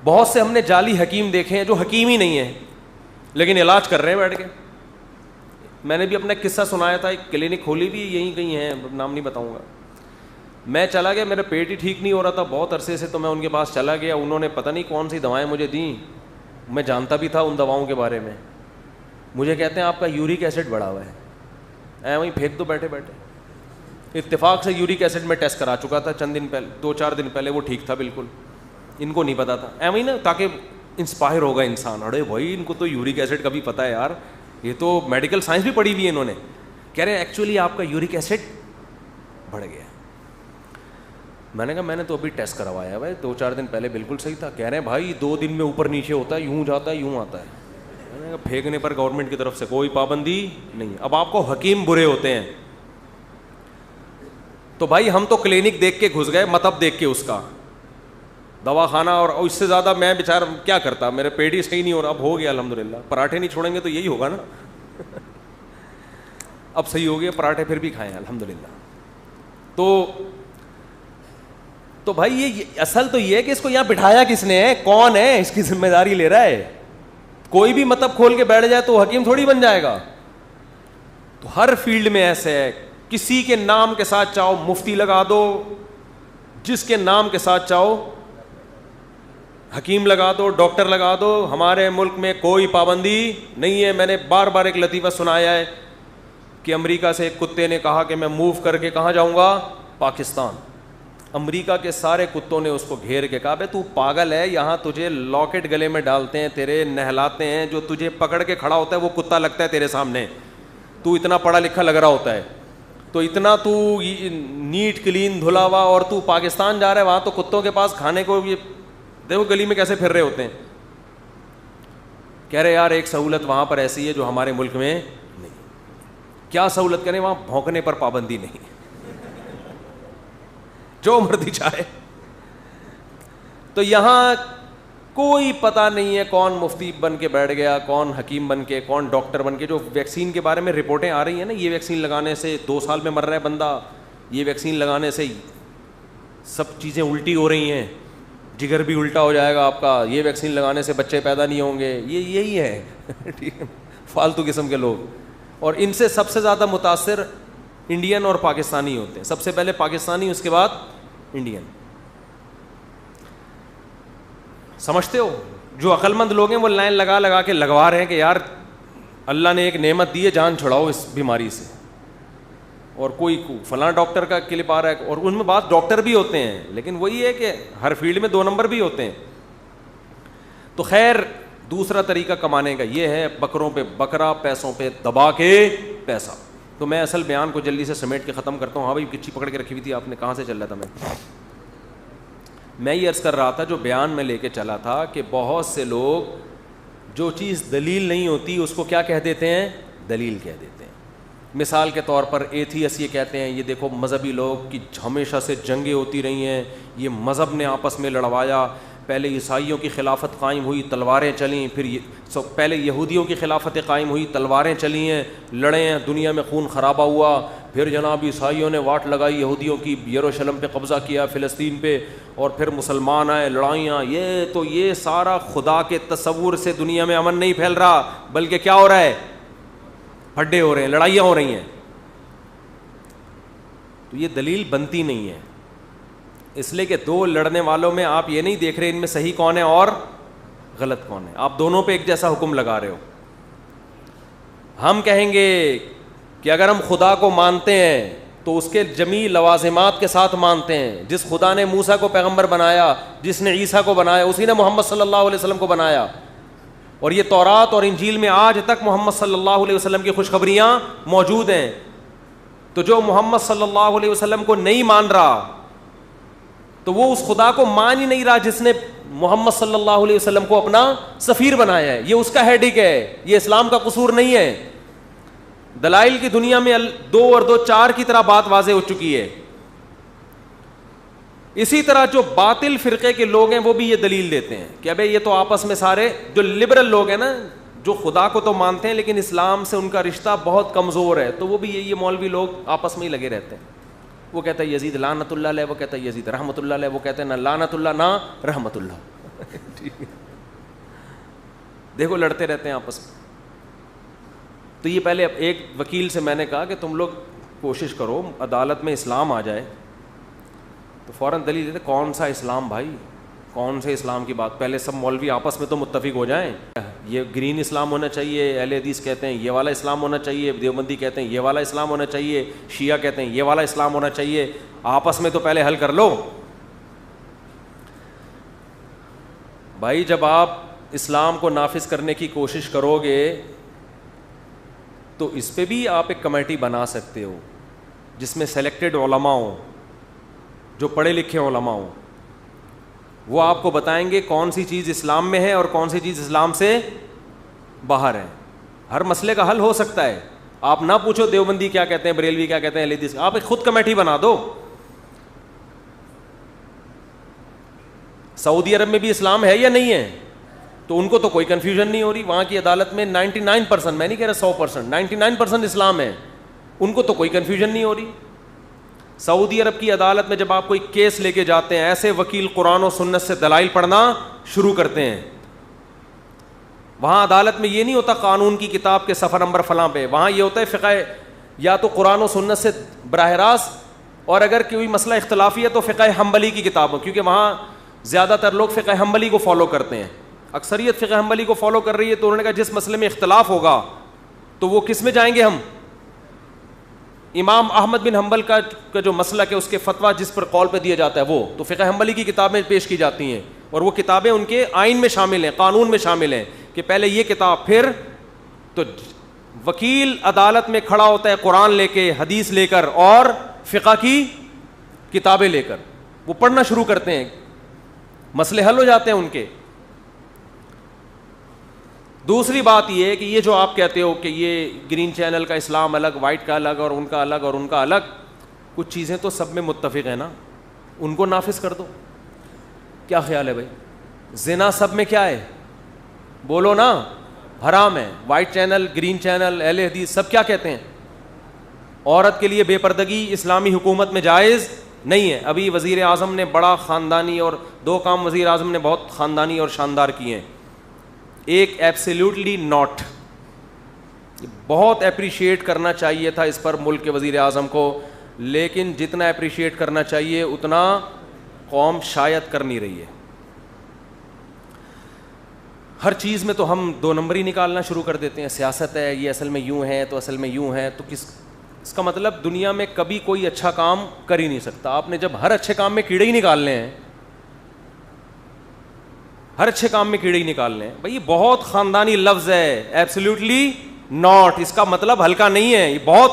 بہت سے ہم نے جعلی حکیم دیکھے ہیں جو حکیم ہی نہیں ہیں لیکن علاج کر رہے ہیں بیٹھ کے. میں نے بھی اپنا قصہ سنایا تھا, ایک کلینک کھولی بھی یہیں کہیں ہیں, نام نہیں بتاؤں گا. میں چلا گیا, میرا پیٹ ہی ٹھیک نہیں ہو رہا تھا بہت عرصے سے, تو میں ان کے پاس چلا گیا. انہوں نے پتہ نہیں کون سی دوائیں مجھے دیں, میں جانتا بھی تھا ان دواؤں کے بارے میں. مجھے کہتے ہیں آپ کا یورک ایسڈ بڑھا ہوا ہے, وہیں پھینک دو بیٹھے بیٹھے. اتفاق سے یورک ایسڈ میں ٹیسٹ کرا چکا تھا چند دن پہلے, 2-4 دن پہلے, وہ ٹھیک تھا بالکل. ان کو نہیں پتا تھا, وہیں نا, تاکہ انسپائر ہوگا انسان. ارے بھائی ان کو تو یورک ایسڈ کا بھی پتہ ہے یار, یہ تو میڈیکل سائنس بھی پڑھی ہوئی ہے انہوں نے. کہہ رہے ہیں ایکچولی آپ کا یورک ایسڈ بڑھ گیا. میں نے کہا میں نے تو ابھی ٹیسٹ کروایا ہے بھائی, 2-4 دن پہلے بالکل صحیح تھا. کہہ رہے ہیں بھائی 2 دن میں اوپر نیچے ہوتا ہے, یوں جاتا ہے یوں آتا ہے. میں نے کہا پھینکنے پر گورنمنٹ کی طرف سے کوئی پابندی نہیں. اب آپ کو حکیم برے ہوتے ہیں تو بھائی ہم تو کلینک دیکھ کے گھس گئے, مطلب دیکھ کے اس کا دوا خانہ, اور اس سے زیادہ میں بیچارہ کیا کرتا, میرے پیٹ ہی صحیح نہیں ہو رہا. اب ہو گیا الحمدللہ. پراٹھے نہیں چھوڑیں گے تو یہی ہوگا نا. اب صحیح ہو گیا, پراٹھے پھر بھی کھائیں الحمدللہ. تو بھائی یہ اصل تو یہ ہے کہ اس کو یہاں بٹھایا کس نے ہے, کون ہے اس کی ذمہ داری لے رہا ہے. کوئی بھی مطلب کھول کے بیٹھ جائے تو حکیم تھوڑی بن جائے گا. تو ہر فیلڈ میں ایسے ہے, کسی کے نام کے ساتھ چاہو مفتی لگا دو, جس کے نام کے ساتھ چاہو حکیم لگا دو, ڈاکٹر لگا دو. ہمارے ملک میں کوئی پابندی نہیں ہے. میں نے بار بار ایک لطیفہ سنایا ہے کہ امریکہ سے ایک کتے نے کہا کہ میں موو کر کے کہاں جاؤں گا, پاکستان. امریکہ کے سارے کتوں نے اس کو گھیر کے کہا بے تو پاگل ہے, یہاں تجھے لاکٹ گلے میں ڈالتے ہیں, تیرے نہلاتے ہیں, جو تجھے پکڑ کے کھڑا ہوتا ہے وہ کتا لگتا ہے تیرے سامنے. تو اتنا پڑھا لکھا لگ رہا ہوتا ہے, تو اتنا تو نیٹ کلین دھلا ہوا, اور تو پاکستان جا رہا ہے, وہاں تو کتوں کے پاس کھانے کو یہ دیکھو گلی میں کیسے پھر رہے ہوتے ہیں. کہہ رہے یار ایک سہولت وہاں پر ایسی ہے جو ہمارے ملک میں نہیں. کیا سہولت کریں, وہاں بھونکنے پر پابندی نہیں, جو مرضی چاہے. تو یہاں کوئی پتہ نہیں ہے کون مفتی بن کے بیٹھ گیا, کون حکیم بن کے, کون ڈاکٹر بن کے. جو ویکسین کے بارے میں رپورٹیں آ رہی ہیں نا, یہ ویکسین لگانے سے 2 سال میں مر رہا ہے بندہ, یہ ویکسین لگانے سے سب چیزیں الٹی ہو رہی ہیں, جگر بھی الٹا ہو جائے گا آپ کا, یہ ویکسین لگانے سے بچے پیدا نہیں ہوں گے, یہی ہے فالتو قسم کے لوگ. اور ان سے سب سے زیادہ متاثر انڈین اور پاکستانی ہوتے ہیں. سب سے پہلے پاکستانی, اس کے بعد انڈین. سمجھتے ہو, جو عقل مند لوگ ہیں وہ لائن لگا لگا کے لگوا رہے ہیں کہ یار اللہ نے ایک نعمت دی ہے, جان چھڑاؤ اس بیماری سے. اور کوئی فلاں ڈاکٹر کا کلپ آ رہا ہے, اور ان میں بات ڈاکٹر بھی ہوتے ہیں, لیکن وہی ہے کہ ہر فیلڈ میں 2 نمبر بھی ہوتے ہیں. تو خیر دوسرا طریقہ کمانے کا یہ ہے بکروں پہ بکرا, پیسوں پہ دبا کے پیسہ. تو میں اصل بیان کو جلدی سے سمیٹ کے ختم کرتا ہوں. ہاں بھائی کچی پکڑ کے رکھی ہوئی تھی آپ نے, کہاں سے چل رہا تھا میں یہ عرض کر رہا تھا, جو بیان میں لے کے چلا تھا کہ بہت سے لوگ جو چیز دلیل نہیں ہوتی اس کو کیا کہہ دیتے ہیں, دلیل کہہ دیتے ہیں. مثال کے طور پر ایتھیس یہ کہتے ہیں یہ دیکھو مذہبی لوگ کی ہمیشہ سے جنگیں ہوتی رہی ہیں, یہ مذہب نے آپس میں لڑوایا, پہلے عیسائیوں کی خلافت قائم ہوئی تلواریں چلیں, پھر پہلے یہودیوں کی خلافت قائم ہوئی تلواریں چلی ہیں, لڑے ہیں, دنیا میں خون خرابہ ہوا, پھر جناب عیسائیوں نے واٹ لگائی یہودیوں کی, یروشلم پہ قبضہ کیا, فلسطین پہ, اور پھر مسلمان آئے, لڑائیاں. یہ سارا خدا کے تصور سے دنیا میں امن نہیں پھیل رہا, بلکہ کیا ہو رہا ہے, پھڈے ہو رہے ہیں, لڑائیاں ہو رہی ہیں. تو یہ دلیل بنتی نہیں ہے, اس لیے کہ دو لڑنے والوں میں آپ یہ نہیں دیکھ رہے ان میں صحیح کون ہے اور غلط کون ہے, آپ دونوں پہ ایک جیسا حکم لگا رہے ہو. ہم کہیں گے کہ اگر ہم خدا کو مانتے ہیں تو اس کے جمیع لوازمات کے ساتھ مانتے ہیں. جس خدا نے موسیٰ کو پیغمبر بنایا, جس نے عیسیٰ کو بنایا, اسی نے محمد صلی اللہ علیہ وسلم کو بنایا. اور یہ تورات اور انجیل میں آج تک محمد صلی اللہ علیہ وسلم کی خوشخبریاں موجود ہیں. تو جو محمد صلی اللہ علیہ وسلم کو نہیں مان رہا تو وہ اس خدا کو مان ہی نہیں رہا جس نے محمد صلی اللہ علیہ وسلم کو اپنا سفیر بنایا ہے. یہ اس کا ہیڈک ہے, یہ اسلام کا قصور نہیں ہے. دلائل کی دنیا میں 2 اور 2 4 کی طرح بات واضح ہو چکی ہے. اسی طرح جو باطل فرقے کے لوگ ہیں وہ بھی یہ دلیل دیتے ہیں کہ ابے یہ تو آپس میں سارے جو لبرل لوگ ہیں نا, جو خدا کو تو مانتے ہیں لیکن اسلام سے ان کا رشتہ بہت کمزور ہے, تو وہ بھی یہ مولوی لوگ آپس میں ہی لگے رہتے ہیں. وہ کہتا ہے یزید لعنت اللہ علیہ, وہ کہتا ہے یزید رحمت اللہ علیہ, وہ کہتے ہیں نہ لعنت اللہ نہ رحمت اللہ. دیکھو لڑتے رہتے ہیں آپس میں. تو یہ پہلے ایک وکیل سے میں نے کہا کہ تم لوگ کوشش کرو عدالت میں اسلام آ جائے, تو فوراً دلیل دیتے کون سا اسلام بھائی, کون سے اسلام کی بات, پہلے سب مولوی آپس میں تو متفق ہو جائیں. یہ گرین اسلام ہونا چاہیے, اہل حدیث کہتے ہیں یہ والا اسلام ہونا چاہیے, دیوبندی کہتے ہیں یہ والا اسلام ہونا چاہیے, شیعہ کہتے ہیں یہ والا اسلام ہونا چاہیے, آپس میں تو پہلے حل کر لو. بھائی جب آپ اسلام کو نافذ کرنے کی کوشش کرو گے تو اس پہ بھی آپ ایک کمیٹی بنا سکتے ہو جس میں سلیکٹڈ علماء ہوں, جو پڑھے لکھے علماء ہوں. وہ آپ کو بتائیں گے کون سی چیز اسلام میں ہے اور کون سی چیز اسلام سے باہر ہے. ہر مسئلے کا حل ہو سکتا ہے. آپ نہ پوچھو دیوبندی کیا کہتے ہیں, بریلوی کیا کہتے ہیں, اہل حدیث, آپ ایک خود کمیٹی بنا دو. سعودی عرب میں بھی اسلام ہے یا نہیں ہے, تو ان کو تو کوئی کنفیوژن نہیں ہو رہی. وہاں کی عدالت میں 99%, میں نہیں کہہ رہا 100%, 99% اسلام ہے, ان کو تو کوئی کنفیوژن نہیں ہو رہی. سعودی عرب کی عدالت میں جب آپ کوئی کیس لے کے جاتے ہیں, ایسے وکیل قرآن و سنت سے دلائل پڑھنا شروع کرتے ہیں. وہاں عدالت میں یہ نہیں ہوتا قانون کی کتاب کے صفحہ نمبر فلاں پہ, وہاں یہ ہوتا ہے فقہ یا تو قرآن و سنت سے براہ راست, اور اگر کوئی مسئلہ اختلافی ہے تو فقہ حنبلی کی کتاب ہو, کیونکہ وہاں زیادہ تر لوگ فقہ حنبلی کو فالو کرتے ہیں. اکثریت فقہ حنبلی کو فالو کر رہی ہے, تو انہوں نے کہا جس مسئلے میں اختلاف ہوگا تو وہ کس میں جائیں گے ہم, امام احمد بن حنبل کا جو مسلک ہے اس کے فتویٰ جس پر قول پہ دیا جاتا ہے وہ تو فقہ حنبلی کی کتابیں پیش کی جاتی ہیں, اور وہ کتابیں ان کے آئین میں شامل ہیں, قانون میں شامل ہیں کہ پہلے یہ کتاب, پھر تو وکیل عدالت میں کھڑا ہوتا ہے قرآن لے کے, حدیث لے کر اور فقہ کی کتابیں لے کر, وہ پڑھنا شروع کرتے ہیں, مسئلے حل ہو جاتے ہیں ان کے. دوسری بات یہ ہے کہ یہ جو آپ کہتے ہو کہ یہ گرین چینل کا اسلام الگ, وائٹ کا الگ, اور ان کا الگ اور ان کا الگ, کچھ چیزیں تو سب میں متفق ہیں نا, ان کو نافذ کر دو. کیا خیال ہے بھائی, زنا سب میں کیا ہے, بولو نا, حرام ہے. وائٹ چینل, گرین چینل, اہل حدیث سب کیا کہتے ہیں, عورت کے لیے بے پردگی اسلامی حکومت میں جائز نہیں ہے. ابھی وزیر اعظم نے بڑا خاندانی, اور 2 کام وزیر اعظم نے بہت خاندانی اور شاندار کیے ہیں. ایک ایبسلیوٹلی ناٹ, بہت اپریشیٹ کرنا چاہیے تھا اس پر ملک کے وزیر اعظم کو, لیکن جتنا اپریشیٹ کرنا چاہیے اتنا قوم شاید کر نہیں رہی ہے. ہر چیز میں تو ہم 2 نمبر ہی نکالنا شروع کر دیتے ہیں. سیاست ہے, یہ اصل میں یوں ہے تو اصل میں یوں ہے, تو اس کا مطلب دنیا میں کبھی کوئی اچھا کام کر ہی نہیں سکتا. آپ نے جب ہر اچھے کام میں کیڑے ہی نکالنے ہیں, ہر اچھے کام میں کیڑے ہی نکالنے ہیں. بھائی یہ بہت خاندانی لفظ ہے, ایبسلیوٹلی ناٹ, اس کا مطلب ہلکا نہیں ہے, یہ بہت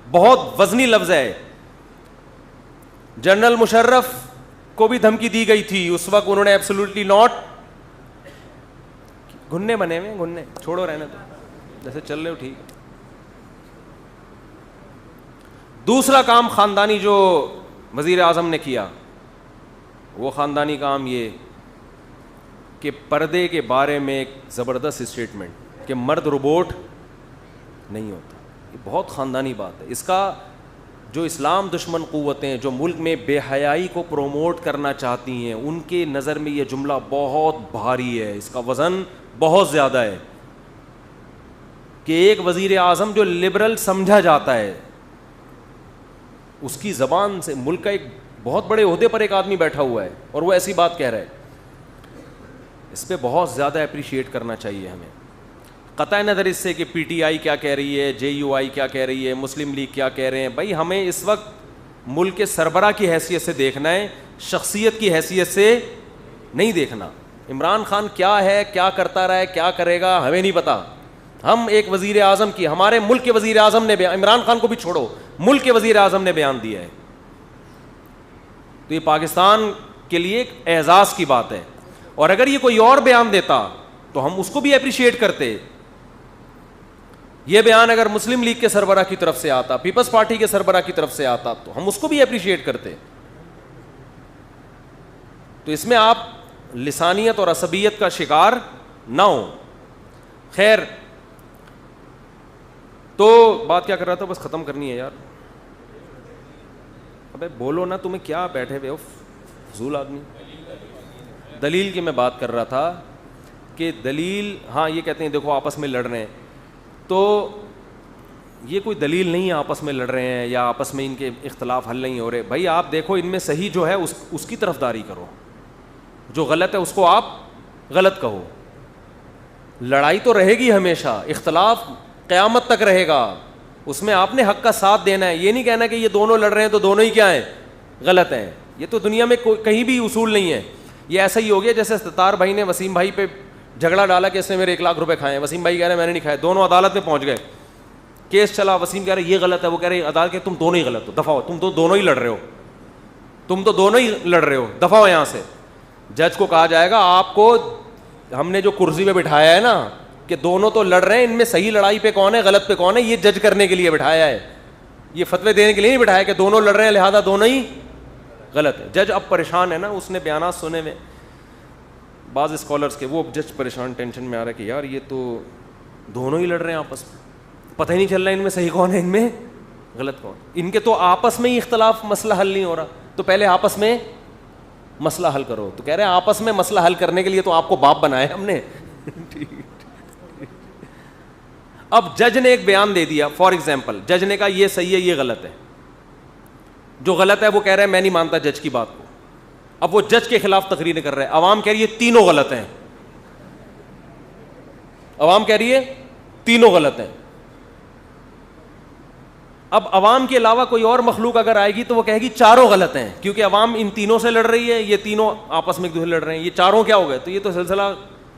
بہت وزنی لفظ ہے. جنرل مشرف کو بھی دھمکی دی گئی تھی, اس وقت انہوں نے ایبسلیوٹلی ناٹ, گھننے بنے ہوئے گھننے, چھوڑو رہنے تو, جیسے چل رہے ہو ٹھیک ہے. دوسرا کام خاندانی جو وزیر اعظم نے کیا, وہ خاندانی کام یہ کہ پردے کے بارے میں ایک زبردست اسٹیٹمنٹ کہ مرد روبوٹ نہیں ہوتا. یہ بہت خاندانی بات ہے. اس کا جو اسلام دشمن قوتیں جو ملک میں بے حیائی کو پروموٹ کرنا چاہتی ہیں, ان کے نظر میں یہ جملہ بہت بھاری ہے, اس کا وزن بہت زیادہ ہے کہ ایک وزیر اعظم جو لبرل سمجھا جاتا ہے, اس کی زبان سے ملک کا ایک بہت بڑے عہدے پر ایک آدمی بیٹھا ہوا ہے اور وہ ایسی بات کہہ رہا ہے. اس پہ بہت زیادہ اپریشیٹ کرنا چاہیے ہمیں, قطع نظر اس سے کہ پی ٹی آئی کیا کہہ رہی ہے, جے یو آئی کیا کہہ رہی ہے, مسلم لیگ کیا کہہ رہے ہیں. بھائی ہمیں اس وقت ملک کے سربراہ کی حیثیت سے دیکھنا ہے, شخصیت کی حیثیت سے نہیں دیکھنا. عمران خان کیا ہے, کیا کرتا رہا ہے, کیا کرے گا, ہمیں نہیں پتا. ہم ایک وزیر اعظم کی, ہمارے ملک کے وزیر اعظم نے, عمران خان کو بھی چھوڑو, ملک کے وزیر اعظم نے بیان دیا ہے, تو یہ پاکستان کے لیے ایک اعزاز کی بات ہے. اور اگر یہ کوئی اور بیان دیتا تو ہم اس کو بھی اپریشیٹ کرتے. یہ بیان اگر مسلم لیگ کے سربراہ کی طرف سے آتا, پیپلز پارٹی کے سربراہ کی طرف سے آتا, تو ہم اس کو بھی اپریشیٹ کرتے. تو اس میں آپ لسانیت اور عصبیت کا شکار نہ ہو. خیر, تو بات کیا کر رہا تھا, بس ختم کرنی ہے یار. ابے بولو نا, تمہیں کیا بیٹھے ہوئے ہو فضول آدمی. دلیل کی میں بات کر رہا تھا کہ دلیل, ہاں یہ کہتے ہیں دیکھو آپس میں لڑ رہے ہیں, تو یہ کوئی دلیل نہیں ہے آپس میں لڑ رہے ہیں یا آپس میں ان کے اختلاف حل نہیں ہو رہے. بھائی آپ دیکھو ان میں صحیح جو ہے اس کی طرفداری کرو, جو غلط ہے اس کو آپ غلط کہو. لڑائی تو رہے گی ہمیشہ, اختلاف قیامت تک رہے گا, اس میں آپ نے حق کا ساتھ دینا ہے. یہ نہیں کہنا کہ یہ دونوں لڑ رہے ہیں تو دونوں ہی کیا ہیں, غلط ہیں. یہ تو دنیا میں کہیں بھی اصول نہیں ہے. یہ ایسا ہی ہو گیا جیسے ستار بھائی نے وسیم بھائی پہ جھگڑا ڈالا کہ اس نے میرے 1 لاکھ روپے کھائے ہیں. وسیم بھائی کہہ رہے ہیں میں نے نہیں کھائے, دونوں عدالت میں پہنچ گئے, کیس چلا. وسیم کہہ رہے یہ غلط ہے, وہ کہہ رہے عدالت کے تم دونوں ہی غلط ہو, دفعہ ہو, تم تو دونوں ہی لڑ رہے ہو, تم تو دونوں ہی لڑ رہے ہو, دفعہ ہو یہاں سے. جج کو کہا جائے گا آپ کو ہم نے جو کرسی پہ بٹھایا ہے نا کہ دونوں تو لڑ رہے ہیں, ان میں صحیح لڑائی پہ کون ہے, غلط پہ کون ہے, یہ جج کرنے کے لیے بٹھایا ہے, یہ فتوے دینے کے لیے نہیں بٹھایا کہ دونوں لڑ رہے ہیں لہذا دونوں ہی غلط ہے. جج اب پریشان ہے نا, اس نے بیانات سنے میں بعض اسکالرس کے, وہ جج پریشان ٹینشن میں آ رہا ہے کہ یار یہ تو دونوں ہی لڑ رہے ہیں آپس میں, پتہ ہی نہیں چل رہا ان میں صحیح کون ہے, ان میں غلط کون. ان کے تو آپس میں ہی اختلاف, مسئلہ حل نہیں ہو رہا, تو پہلے آپس میں مسئلہ حل کرو. تو کہہ رہے ہیں آپس میں مسئلہ حل کرنے کے لیے تو آپ کو باپ بنایا ہم نے. اب جج نے ایک بیان دے دیا, فار ایگزامپل جج نے کہا یہ صحیح ہے یہ غلط ہے, جو غلط ہے وہ کہہ رہا ہے میں نہیں مانتا جج کی بات کو. اب وہ جج کے خلاف تقریر کر رہا ہے, عوام کہہ رہی ہے تینوں غلط ہیں, عوام کہہ رہی ہے تینوں غلط ہیں. اب عوام کے علاوہ کوئی اور مخلوق اگر آئے گی تو وہ کہے گی چاروں غلط ہیں, کیونکہ عوام ان تینوں سے لڑ رہی ہے, یہ تینوں آپس میں ایک دوسرے لڑ رہے ہیں, یہ چاروں کیا ہو گئے. تو یہ تو سلسلہ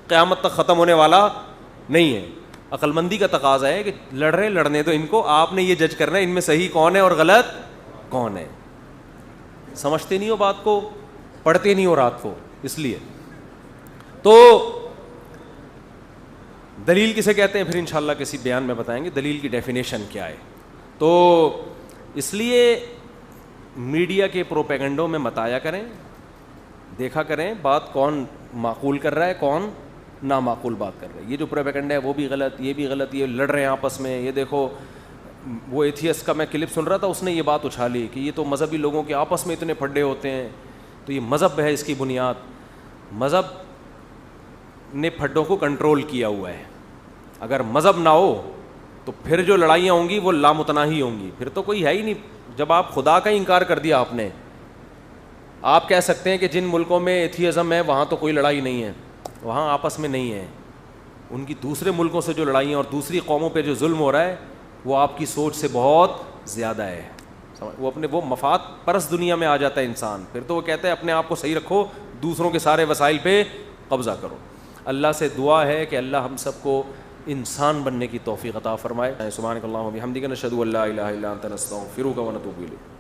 قیامت تک ختم ہونے والا نہیں ہے. عقل مندی کا تقاضا ہے کہ لڑ رہے لڑنے تو ان کو, آپ نے یہ جج کرنا ہے ان میں صحیح کون ہے اور غلط کون ہے. سمجھتے نہیں ہو بات کو, پڑھتے نہیں ہو رات کو, اس لیے. تو دلیل کسے کہتے ہیں پھر انشاءاللہ کسی بیان میں بتائیں گے دلیل کی ڈیفینیشن کیا ہے. تو اس لیے میڈیا کے پروپیگنڈوں میں مت آیا کریں, دیکھا کریں بات کون معقول کر رہا ہے کون نامعقول بات کر رہا ہے. یہ جو پروپیگنڈا ہے وہ بھی غلط, یہ بھی غلط, یہ لڑ رہے ہیں آپس میں. یہ دیکھو وہ ایتھیس کا میں کلپ سن رہا تھا, اس نے یہ بات اچھالی کہ یہ تو مذہبی لوگوں کے آپس میں اتنے پھڈے ہوتے ہیں, تو یہ مذہب ہے اس کی بنیاد. مذہب نے پھڈوں کو کنٹرول کیا ہوا ہے. اگر مذہب نہ ہو تو پھر جو لڑائیاں ہوں گی وہ لامتناہی ہوں گی, پھر تو کوئی ہے ہی نہیں. جب آپ خدا کا انکار کر دیا آپ نے, آپ کہہ سکتے ہیں کہ جن ملکوں میں ایتھیزم ہے وہاں تو کوئی لڑائی نہیں ہے, وہاں آپس میں نہیں ہے. ان کی دوسرے ملکوں سے جو لڑائیاں اور دوسری قوموں پہ جو ظلم ہو رہا ہے وہ آپ کی سوچ سے بہت زیادہ ہے. وہ اپنے وہ مفاد پرست دنیا میں آ جاتا ہے انسان, پھر تو وہ کہتا ہے اپنے آپ کو صحیح رکھو, دوسروں کے سارے وسائل پہ قبضہ کرو. اللہ سے دعا ہے کہ اللہ ہم سب کو انسان بننے کی توفیق عطا فرمائے. سبحانک اللہم و بحمدک نشہد ان لا الہ الا انت نستغفرک و نتوب الیک.